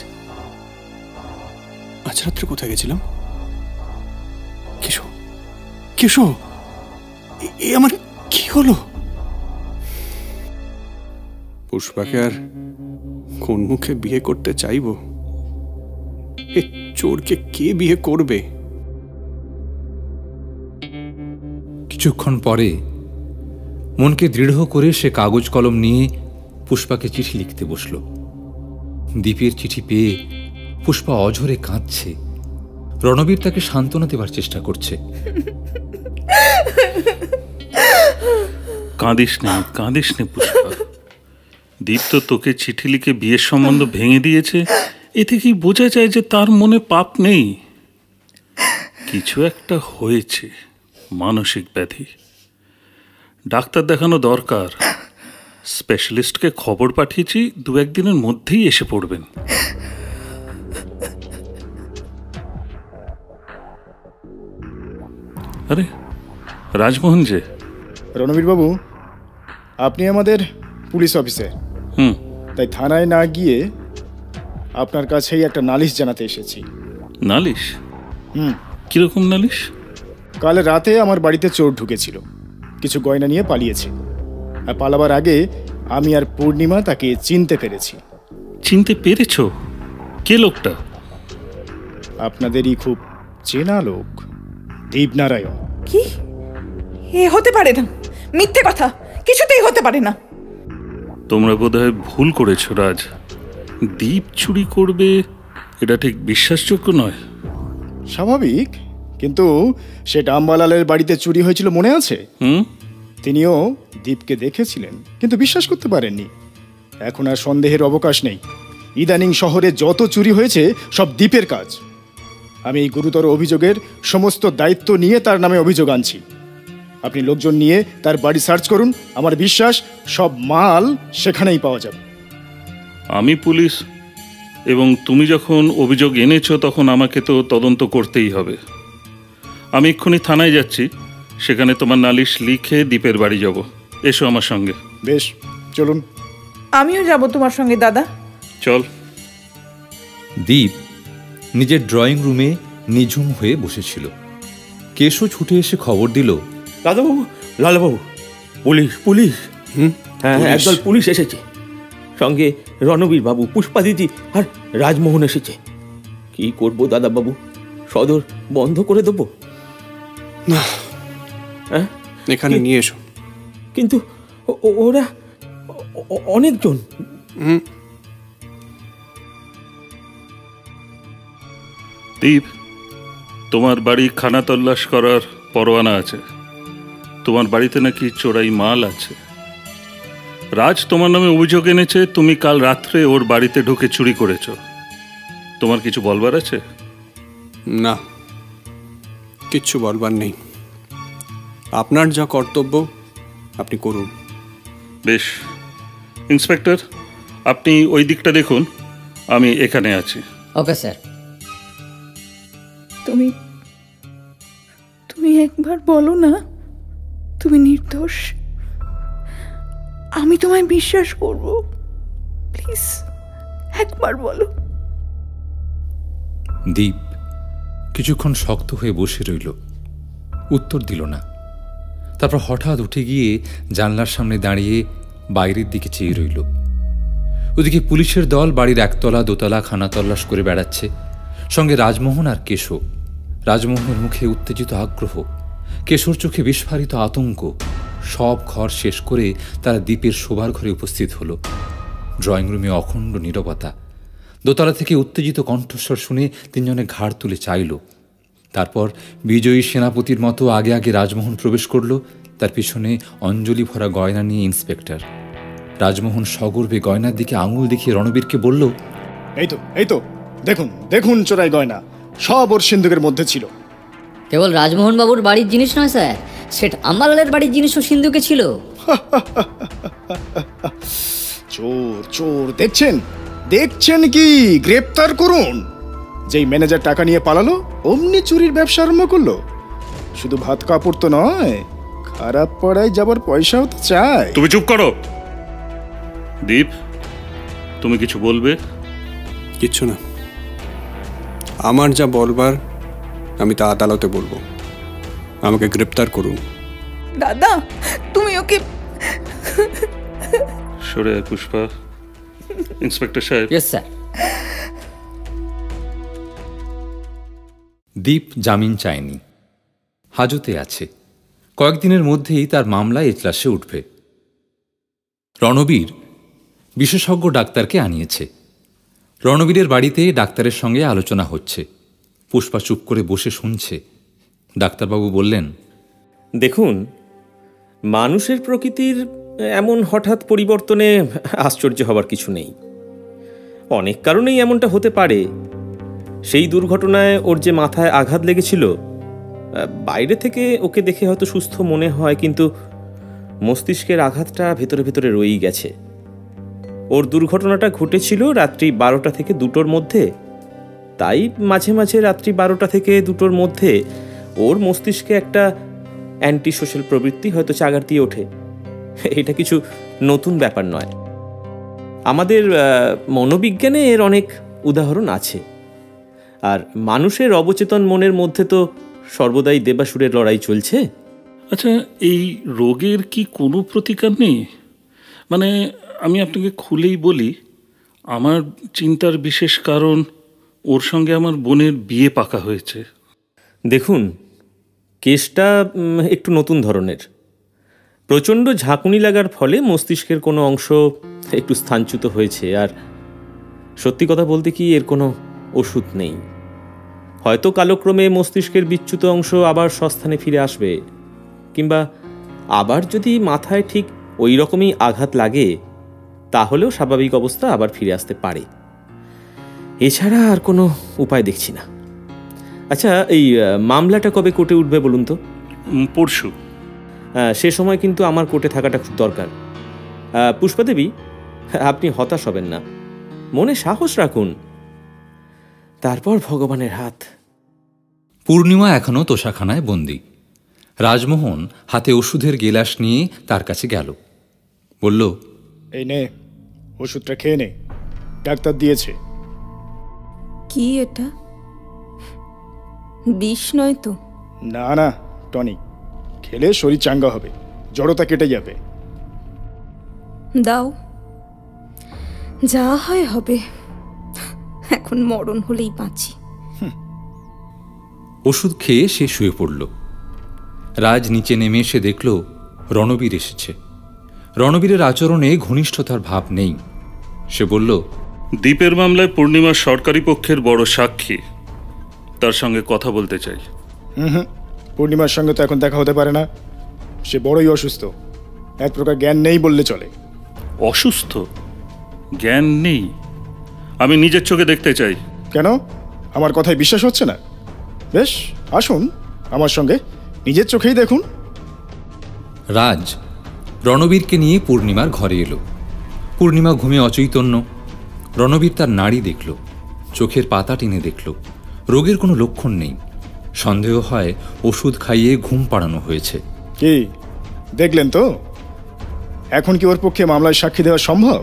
আজ রাত্রে কোথায় গেছিলাম? কেশব, কেশব, এ আমার কি হলো? পুষ্পাকে আর কোন মুখে বিয়ে করতে চাইবো? এ চোরকে কে বিয়ে করবে? কিছুক্ষণ পরে মনকে দৃঢ় করে সে কাগজ কলম নিয়ে পুষ্পাকে চিঠি লিখতে বসল। দীপের চিঠি পেয়ে পুষ্পা অঝরে কাঁদছে। রণবীর তাকে সান্ত্বনা দেবার চেষ্টা করছে। কাঁদিস নে, কাঁদিস নে পুষ্পা। দীপ তো তোকে চিঠি লিখে বিয়ের সম্বন্ধ ভেঙে দিয়েছে। এ থেকেই বোঝা যায় যে তার মনে পাপ নেই। কিছু একটা হয়েছে, মানসিক ব্যাধি। ডাক্তার দেখানো দরকার। স্পেশালিস্টকে খবর পাঠিয়েছি, 2-1 দিনের মধ্যেই এসে পড়বেন। আরে রাজমোহন যে। রণবীর বাবু, আপনি আমাদের পুলিশ অফিসার। তাই থানায় না গিয়ে আপনার কাছেই একটা নালিশ জানাতে এসেছি। নালিশ? কিরকম নালিশ? কাল রাতে আমার বাড়িতে চোর ঢুকেছিল, কিছু গয়না নিয়ে পালিয়েছে। আর পালাবার আগে আমি আর পূর্ণিমা তাকে চিনতে পেরেছি। চিনতে পেরেছ? কে লোকটা? আপনাদেরই খুব চেনা লোক, দীপনারায়ণ। কি? এ হতে পারে না, মিথ্যে কথা, কিছুতেই হতে পারে না। তোমরা বোধহয় ভুল করেছ রাজ। দীপ চুরি করবে এটা ঠিক বিশ্বাসযোগ্য নয়। স্বাভাবিক, কিন্তু সে ডাম্বালালের বাড়িতে চুরি হয়েছিল মনে আছে? তিনিও দীপকে দেখেছিলেন, কিন্তু বিশ্বাস করতে পারেননি। এখন আর সন্দেহের অবকাশ নেই। ইদানিং শহরে যত চুরি হয়েছে সব দীপের কাজ। আমি এই গুরুতর অভিযোগের সমস্ত দায়িত্ব নিয়ে তার নামে অভিযোগ আনছি। আপনি লোকজন নিয়ে তার বাড়ি সার্চ করুন, আমার বিশ্বাস সব মাল সেখানেই পাওয়া যাবে। আমি পুলিশ, এবং তুমি যখন অভিযোগ এনেছো তখন আমাকে তো তদন্ত করতেই হবে। আমি এক্ষুনি থানায় যাচ্ছি, সেখানে তোমার নালিশ লিখে দীপের বাড়ি যাব। এসো আমার সঙ্গে। বেশ, চলুন। আমিও যাব তোমার সঙ্গে দাদা। চল। দীপ নিজের ড্রয়িং রুমে নিঝুম হয়ে বসেছিল। কেশো ছুটে এসে খবর দিল, দাদাবাবু, লালাবাবু, পুলিশ পুলিশ। হ্যাঁ, একদল পুলিশ এসেছে। সঙ্গে রণবীর বাবু, পুষ্পা দিদি আর রাজমোহন এসেছে। কি করব দাদাবাবু? সদর বন্ধ করে দেবো? না, হ্যাঁ, এখানে নিয়ে এসো। কিন্তু ওরা অনেকজন। দীপ, তোমার বাড়ি খানা তল্লাশ করার পরোয়ানা আছে। তোমার বাড়িতে নাকি চোরাই মাল আছে। রাজ তোমার নামে অভিযোগ এনেছে তুমি কাল রাত্রে ওর বাড়িতে ঢুকে চুরি করেছ। তোমার কিছু বলবার আছে? না, কিচ্ছু বলবার নেই। আপনার যা কর্তব্য আপনি করুন। বেশ, ইন্সপেক্টর আপনি ওই দিকটা দেখুন, আমি এখানে আছি। Okay sir. তুমি তুমি একবার বলো না তুমি নির্দোষ। আমি তোমায় বিশ্বাস করব, প্লিজ একবার বলো। দীপ কিছুক্ষণ শক্ত হয়ে বসে রইল, উত্তর দিল না। তারপর হঠাৎ উঠে গিয়ে জানলার সামনে দাঁড়িয়ে বাইরের দিকে চেয়ে রইল। ওদিকে পুলিশের দল বাড়ির একতলা দোতলা খানা তল্লাশ করে বেড়াচ্ছে, সঙ্গে রাজমোহন আর কেশো। রাজমোহনের মুখে উত্তেজিত আগ্রহ, কেশোর চোখে বিস্ফারিত আতঙ্ক। সব ঘর শেষ করে তারা দ্বীপের শোবার ঘরে উপস্থিত হল। ড্রয়িং রুমে অখণ্ড নীরবতা। দোতলা থেকে উত্তেজিত কণ্ঠস্বর শুনে তিনজনে ঘাড় তুলে চাইল। তারপর বিজয়ী সেনাপতির মতো আগে আগে রাজমোহন প্রবেশ করল, তার পিছনে অঞ্জলি ভরা গয়না নিয়ে ইন্সপেক্টর। রাজমোহন সগর্বে গয়নার দিকে আঙুল দেখিয়ে রণবীরকে বলল, এই তো দেখুন দেখুন, চোরাই গয়না সব ওর সিন্ধুকের মধ্যে ছিল। কেবল রাজমোহন বাবুর বাড়ির জিনিস নয় স্যার, সেট আম্বালালের বাড়ির জিনিসও সিন্ধুকে ছিল। চোর চোর, দেখছেন দেখছেন কি? গ্রেপ্তার করুন। যেই ম্যানেজার টাকা নিয়ে পালালো অমনি চুরির ব্যবসা আরম্ভ করলো। শুধু ভাত কাপড় তো নয়, খারাপ পড়ায় যাবার পয়সাও তো চায়। তুমি চুপ করো। দীপ, তুমি কিছু বলবে? কিচ্ছু না, আমার যা বলবার আমি তা আদালতে বলবো। আমাকে গ্রেপ্তার করুন। দাদা তুমি ওকে সরে আয় পুষ্পা। ইন্সপেক্টর সাহেব। Yes sir. দীপ জামিন চায়নি, হাজতে আছে। কয়েকদিনের মধ্যেই তার মামলা এজলাসে উঠবে। রণবীর বিশেষজ্ঞ ডাক্তারকে আনিয়েছে। রণবীরের বাড়িতে ডাক্তারের সঙ্গে আলোচনা হচ্ছে। পুষ্পা চুপ করে বসে শুনছে। ডাক্তারবাবু বললেন, দেখুন, মানুষের প্রকৃতির এমন হঠাৎ পরিবর্তনে আশ্চর্য হবার কিছু নেই। অনেক কারণেই এমনটা হতে পারে। সেই দুর্ঘটনায় ওর যে মাথায় আঘাত লেগেছিল, বাইরে থেকে ওকে দেখে হয়তো সুস্থ মনে হয়, কিন্তু মস্তিষ্কের আঘাতটা ভেতরে ভেতরে রয়েই গেছে। ওর দুর্ঘটনাটা ঘটেছিল রাত্রি 12টা থেকে 2টোর মধ্যে, তাই মাঝে মাঝে রাত্রি 12টা থেকে 2টোর মধ্যে ওর মস্তিষ্কে একটা অ্যান্টি সোশ্যাল প্রবৃত্তি হয়তো চাগার দিয়ে ওঠে। এটা কিছু নতুন ব্যাপার নয়। আমাদের মনোবিজ্ঞানে এর অনেক উদাহরণ আছে। আর মানুষের অবচেতন মনের মধ্যে তো সর্বদাই দেবাসুরের লড়াই চলছে। আচ্ছা, এই রোগের কি কোনো প্রতিকার নেই? মানে আমি আপনাকে খুলেই বলি, আমার চিন্তার বিশেষ কারণ ওর সঙ্গে আমার বোনের বিয়ে পাকা হয়েছে। দেখুন, কেসটা একটু নতুন ধরনের। প্রচণ্ড ঝাঁকুনি লাগার ফলে মস্তিষ্কের কোনো অংশ একটু স্থানচ্যুত হয়েছে। আর সত্যি কথা বলতে কি, এর কোনো ওষুধ নেই। হয়তো কালক্রমে মস্তিষ্কের বিচ্যুত অংশ আবার স্বস্থানে ফিরে আসবে, কিংবা আবার যদি মাথায় ঠিক ওই রকমই আঘাত লাগে তাহলেও স্বাভাবিক অবস্থা আবার ফিরে আসতে পারে। এছাড়া আর কোনো উপায় দেখছি না। আচ্ছা, এই মামলাটা কবে কোর্টে উঠবে বলুন তো? পরশু। সে সময় কিন্তু আমার কোর্টে থাকাটা খুব দরকার। পুষ্পা দেবী, আপনি হতাশ হবেন না, মনে সাহস রাখুন, তারপর ভগবানের হাত। পূর্ণিমা এখনও তোষাখানায় বন্দী। রাজমোহন হাতে ওষুধের গেলাস নিয়ে তার কাছে গেল, বলল, এই নে ওষুধটা খেয়ে নে, ডাক্তার দিয়েছে। কি এটা? বিষ নয় তো? না না, টনিক। খেলে শরীর চাঙ্গা হবে, জড়তা কেটে যাবে। দাও, যা হয় হবে। এখন মরণ হলেই বাঁচি। ওষুধ খেয়ে সে শুয়ে পড়ল। রাজ নিচে নেমে এসে দেখল রণবীর এসেছে। রণবীরের আচরণে ঘনিষ্ঠতার ভাব নেই। সে বলল, দ্বীপের মামলায় পূর্ণিমার সরকারি পক্ষের বড় সাক্ষী, তার সঙ্গে কথা বলতে চাই। পূর্ণিমার সঙ্গে তো এখন দেখা হতে পারে না, সে বড়ই অসুস্থ। এক প্রকার জ্ঞান নেই বললে চলে। অসুস্থ? জ্ঞান নেই? আমি নিজের চোখে দেখতে চাই। কেন, আমার কথায় বিশ্বাস হচ্ছে না? বেশ, আসুন আমার সঙ্গে, নিজের চোখেই দেখুন। রাজ রণবীরকে নিয়ে পূর্ণিমার ঘরে এলো। পূর্ণিমা ঘুমে অচৈতন্য। রণবীর তার নাড়ি দেখল, চোখের পাতা টেনে দেখল, রোগের কোনো লক্ষণ নেই। সন্দেহ হয় ওষুধ খাইয়ে ঘুম পাড়ানো হয়েছে। কি দেখলেন তো? এখন কি ওর পক্ষে মামলায় সাক্ষী দেওয়া সম্ভব?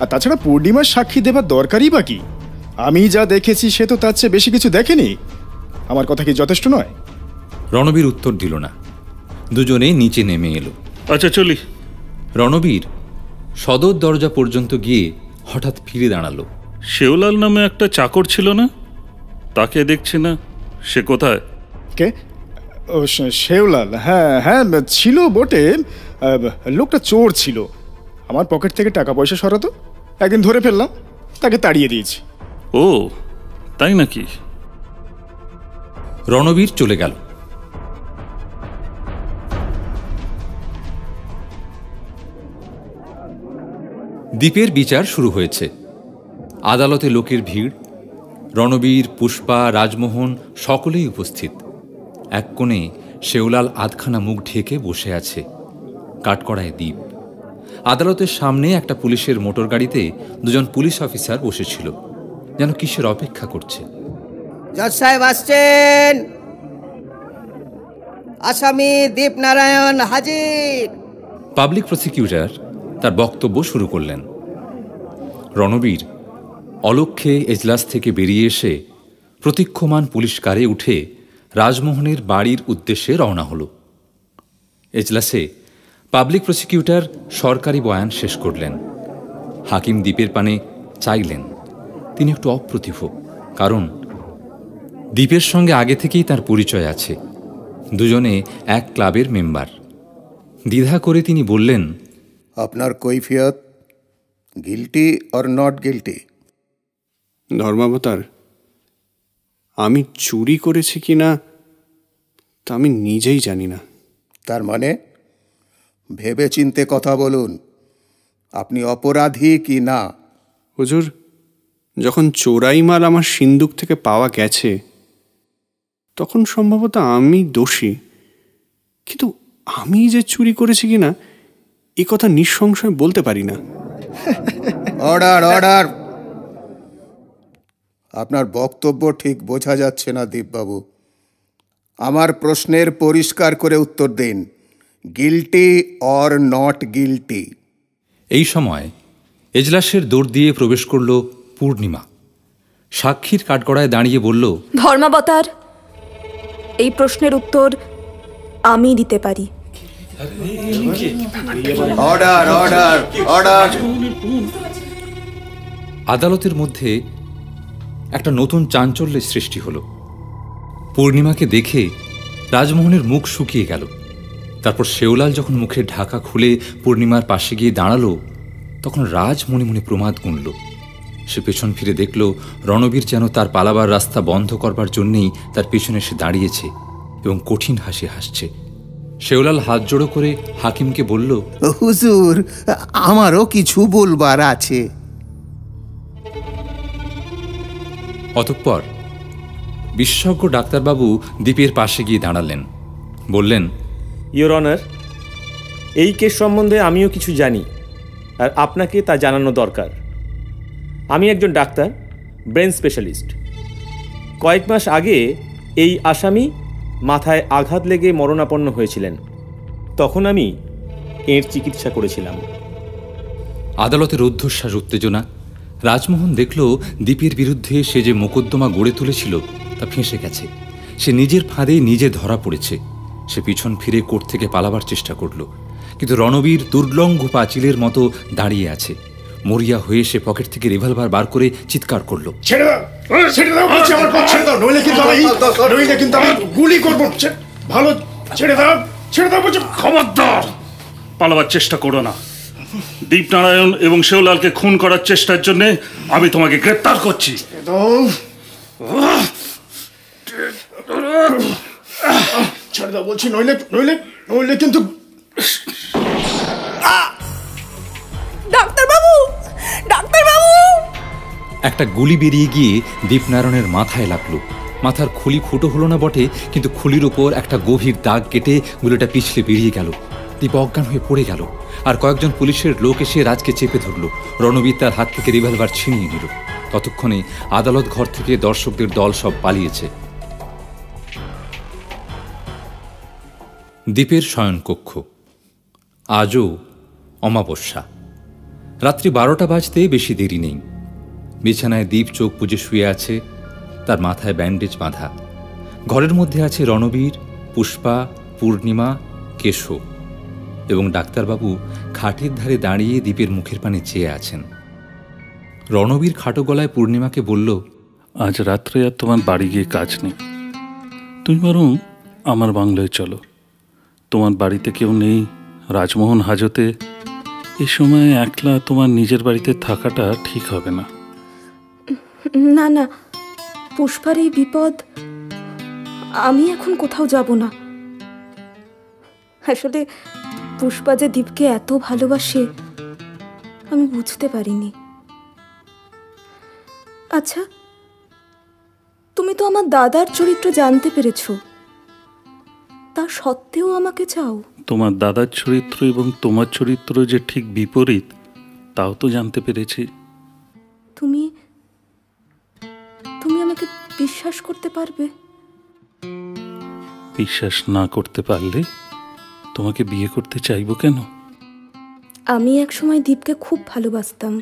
আর তাছাড়া পূর্ণিমার সাক্ষী দেবার দরকারই বা কি? আমি যা দেখেছি সে তো তার চেয়ে বেশি কিছু দেখেনি। আমার কথা কি যথেষ্ট নয়? রণবীর উত্তর দিল না। দুজনে নিচে নেমে এলো। আচ্ছা চলি। রণবীর সদর দরজা পর্যন্ত গিয়ে হঠাৎ ফিরে দাঁড়ালো। শেওলাল নামে একটা চাকর ছিল না? তাকে দেখছি না, সে কোথায়? কে? ও শেওলাল? হ্যাঁ হ্যাঁ, ছিল বটে। লোকটা চোর ছিল, আমার পকেট থেকে টাকা পয়সা সরাতো। একদিন ধরে ফেললাম, তাকে তাড়িয়ে দিয়েছি। ও তাই নাকি? রণবীর চলে গেল। দ্বীপের বিচার শুরু হয়েছে। আদালতে লোকের ভিড়। রণবীর, পুষ্পা, রাজমোহন সকলেই উপস্থিত। এক কোণে শেওলাল আধখানা মুখ ঢেকে বসে আছে। কাঠকড়ায় দ্বীপ। আদালতের সামনে একটা পুলিশের মোটর গাড়িতে দুজন পুলিশ অফিসার বসেছিল, যেন কিসের অপেক্ষা করছে। জজ সাহেব আসছেন। আসামি দীপনারায়ণ হাজির। পাবলিক প্রসিকিউটর তার বক্তব্য শুরু করলেন। রণবীর অলক্ষ্যে এজলাস থেকে বেরিয়ে এসে প্রতীক্ষমান পুলিশ কারে উঠে রাজমোহনের বাড়ির উদ্দেশ্যে রওনা হল। এজলাসে পাবলিক প্রসিকিউটর সরকারি বয়ান শেষ করলেন। হাকিম দ্বীপের পানে চাইলেন। তিনি একটু অপ্রতিভ, কারণ দ্বীপের সঙ্গে আগে থেকেই তার পরিচয় আছে। দুজনে এক ক্লাবের মেম্বার। দ্বিধা করে তিনি বললেন, আপনার কৈফিয়ত, গিল্টি অর নট গিল্টি? ধর্মাবতার, আমি চুরি করেছি কি না তা আমি নিজেই জানি না। তার মানে ভেবে চিনতে কথা বলুন, আপনি অপরাধী কি না? হুজুর, যখন চোরাই মাল আমার সিন্দুক থেকে পাওয়া গেছে তখন সম্ভবত আমি দোষী, কিন্তু আমি যে চুরি করেছি কিনা এ কথা নিঃসংশয় বলতে পারি না। Order, order. আপনার বক্তব্য ঠিক বোঝা যাচ্ছে না দীপবাবু। আমার প্রশ্নের পরিষ্কার করে উত্তর দিন, গিল্টি অর নট গিল্টি? এই সময় এজলাসের দৌড় দিয়ে প্রবেশ করল পূর্ণিমা। সাক্ষীর কাঠগড়ায় দাঁড়িয়ে বলল, ধর্মাবতার, এই প্রশ্নের উত্তর আমি দিতে পারি। Order, order, order. আদালতের মধ্যে একটা নতুন চাঞ্চল্যের সৃষ্টি হলো। পূর্ণিমাকে দেখে রাজমোহনের মুখ শুকিয়ে গেল। তারপর শেওলাল যখন মুখের ঢাকা খুলে পূর্ণিমার পাশে গিয়ে দাঁড়ালো, তখন রাজ মনে মনে প্রমাদ গুনল। সে পেছন ফিরে দেখল রণবীর যেন তার পালাবার রাস্তা বন্ধ করবার জন্যেই তার পেছনে এসে দাঁড়িয়েছে এবং কঠিন হাসি হাসছে। শেওলাল হাত জোড়ো করে হাকিমকে বলল, হুজুর, আমারও কিছু বলবার আছে। অতঃপর বিশেষজ্ঞ ডাক্তারবাবু দ্বীপের পাশে গিয়ে দাঁড়ালেন। বললেন, ইয়োর অনার, এই কেস সম্বন্ধে আমিও কিছু জানি, আর আপনাকে তা জানানো দরকার। আমি একজন ডাক্তার, ব্রেন স্পেশালিস্ট। কয়েক মাস আগে এই আসামি মাথায় আঘাত লেগে মরণাপন্ন হয়েছিলেন। তখন আমি এর চিকিৎসা করেছিলাম। আদালতের ঊর্ধ্বশ্বাস উত্তেজনা। রাজমোহন দেখল দ্বীপের বিরুদ্ধে সে যে মোকদ্দমা গড়ে তুলেছিল তা ফেঁসে গেছে। সে নিজের ফাঁদে নিজে ধরা পড়েছে। সে পিছন ফিরে কোর্ট থেকে পালাবার চেষ্টা করল, কিন্তু রণবীর দুর্লঙ্ঘ পাঁচিলের মতো দাঁড়িয়ে আছে। মরিয়া হয়ে সে পকেট থেকে রিভলভার বার করে চিৎকার করল, খবরদার, পালাবার চেষ্টা করো না। দীপনারায়ণ এবং শেওলালকে খুন করার চেষ্টার জন্য আমি তোমাকে গ্রেপ্তার করছি। ছেড়ে দাও বলছি, নইলে নইলে নইলে কিন্তু। ডাক্তারবাবু, ডাক্তারবাবু! একটা গুলি বেরিয়ে গিয়ে দীপনারায়ণের মাথায় লাগলো। মাথার খুলি ফুটো হলো না বটে, কিন্তু খুলির উপর একটা গভীর দাগ কেটে গুলিটা পিছলে বেরিয়ে গেল। দীপ অজ্ঞান হয়ে পড়ে গেল, আর কয়েকজন পুলিশের লোক এসে রাজকে চেপে ধরল। রণবীর তার হাত থেকে রিভলভার ছিনিয়ে নিল। ততক্ষণে আদালত ঘর থেকে দর্শকদের দল সব পালিয়েছে। দীপের শয়নকক্ষ। আজও অমাবস্যা। রাত্রি 12টা বাজতে বেশি দেরি নেই। বিছানায় দীপ চোখ বুজে শুয়ে আছে, তার মাথায় ব্যান্ডেজ বাঁধা। ঘরের মধ্যে আছে রণবীর, পুষ্পা, পূর্ণিমা, কেশব এবং ডাক্তারবাবু খাটের ধারে দাঁড়িয়ে দীপের মুখের পানে চেয়ে আছেন। রণবীর খাটো গলায় পূর্ণিমাকে বলল, আজ রাত্রে আর তোমার বাড়ি গিয়ে কাজ নেই, তুমি বরং আমার বাংলোয় চলো। তোমার বাড়িতে কেউ নেই, রাজমোহন হাজতে। এই সময় একলা তোমার নিজের বাড়িতে থাকাটা ঠিক হবে না। না না, পুষ্পার এই বিপদ, আমি এখন কোথাও যাব না। আসলে পুষ্পা যে দীপকে এত ভালোবাসে আমি বুঝতে পারিনি। আচ্ছা, তুমি তো আমার দাদার চরিত্র জানতে পেরেছো, তা সত্ত্বেও আমাকে চাও? তোমার দাদার চরিত্র এবং তোমার চরিত্র যে ঠিক বিপরীত, তাও তো জানতে পেরেছি। তুমি তুমি আমাকে বিশ্বাস করতে পারবে? বিশ্বাস না করতে পারলে তোমাকে বিয়ে করতে চাইবো কেন? আমি একসময় দীপকে খুব ভালোবাসতাম,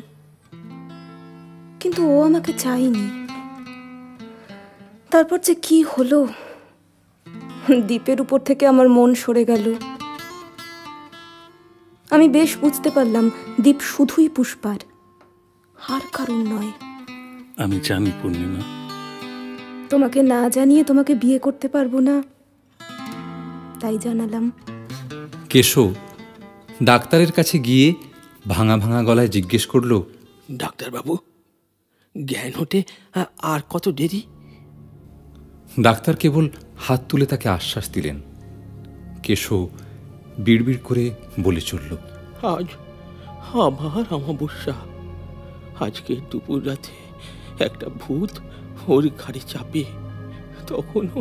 কিন্তু ও আমাকে চায়নি। তারপর যে কি হলো, দীপের উপর থেকে আমার মন সরে গেল। আমি বেশ বুঝতে পারলাম দীপ শুধুই পুষ্পার, আর কারণ নয়। আমি জানি পূর্ণিমা, তোমাকে না জানিয়ে তোমাকে বিয়ে করতে পারবো না, তাই জানালাম। কেশব ডাক্তারের কাছে গিয়ে ভাঙা ভাঙা গলায় জিজ্ঞেস করল, ডাক্তারবাবু, জ্ঞান হতে আর কত দেরি? ডাক্তার কেবল হাত তুলে তাকে আশ্বাস দিলেন। কেশব বিড়বিড় করে বলে চলল, আজ আমার অমাবস্যা। আজকে দুপুর রাতে একটা ভূত ওর ঘাড়ে চাপে, তখনও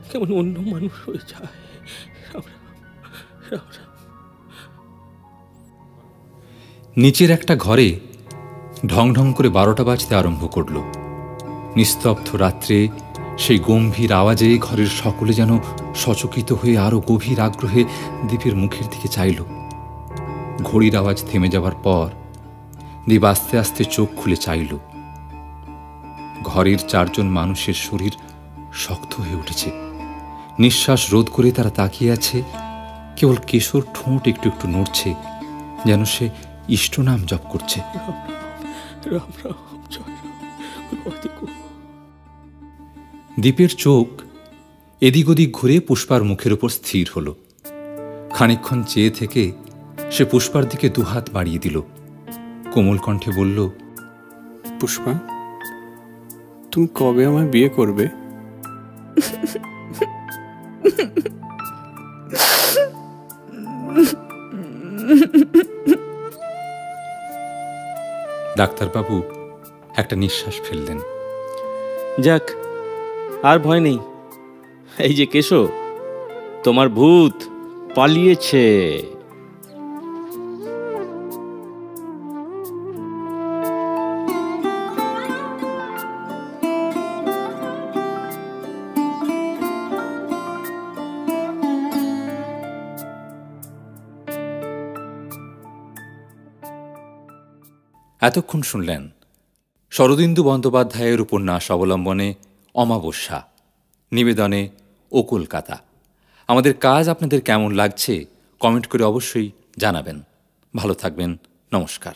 কেমন অন্য মানুষ হয়ে যায়। নিচের একটা ঘরে ঢং ঢং করে 12টা বাজতে আরম্ভ করল। নিস্তব্ধ রাত্রে সেই গম্ভীর আওয়াজে ঘরের সকলে যেন সচকিত হয়ে আরো গভীর আগ্রহে দীপের মুখের দিকে চাইল। ঘড়ির আওয়াজ থেমে যাবার পর দীপ আস্তে আস্তে চোখ খুলে চাইল। ঘরের 4জন মানুষের শরীর শক্ত হয়ে উঠেছে, নিঃশ্বাস রোধ করে তারা তাকিয়ে আছে। কেবল কেশর ঠোঁট একটু একটু নড়ছে, যেন সে ইষ্টনাম জপ করছে। দীপের চোখ এদিক ওদিক ঘুরে পুষ্পার মুখের উপর স্থির হল। খানিকক্ষণ চেয়ে থেকে সে পুষ্পার দিকে দুহাত বাড়িয়ে দিল, কোমল কণ্ঠে বলল, পুষ্পা, তুমি কবে আমায় বিয়ে করবে? ডাক্তারবাবু একটা নিঃশ্বাস ফেললেন। যাক, আর ভয় নেই। এই যে কেশব, তোমার ভূত পালিয়েছে। এতক্ষণ শুনলেন শরদিন্দু বন্দ্যোপাধ্যায়ের উপন্যাস অবলম্বনে অমাবস্যা, নিবেদনে ও কলকাতা। আমাদের কাজ আপনাদের কেমন লাগছে কমেন্ট করে অবশ্যই জানাবেন। ভালো থাকবেন। নমস্কার।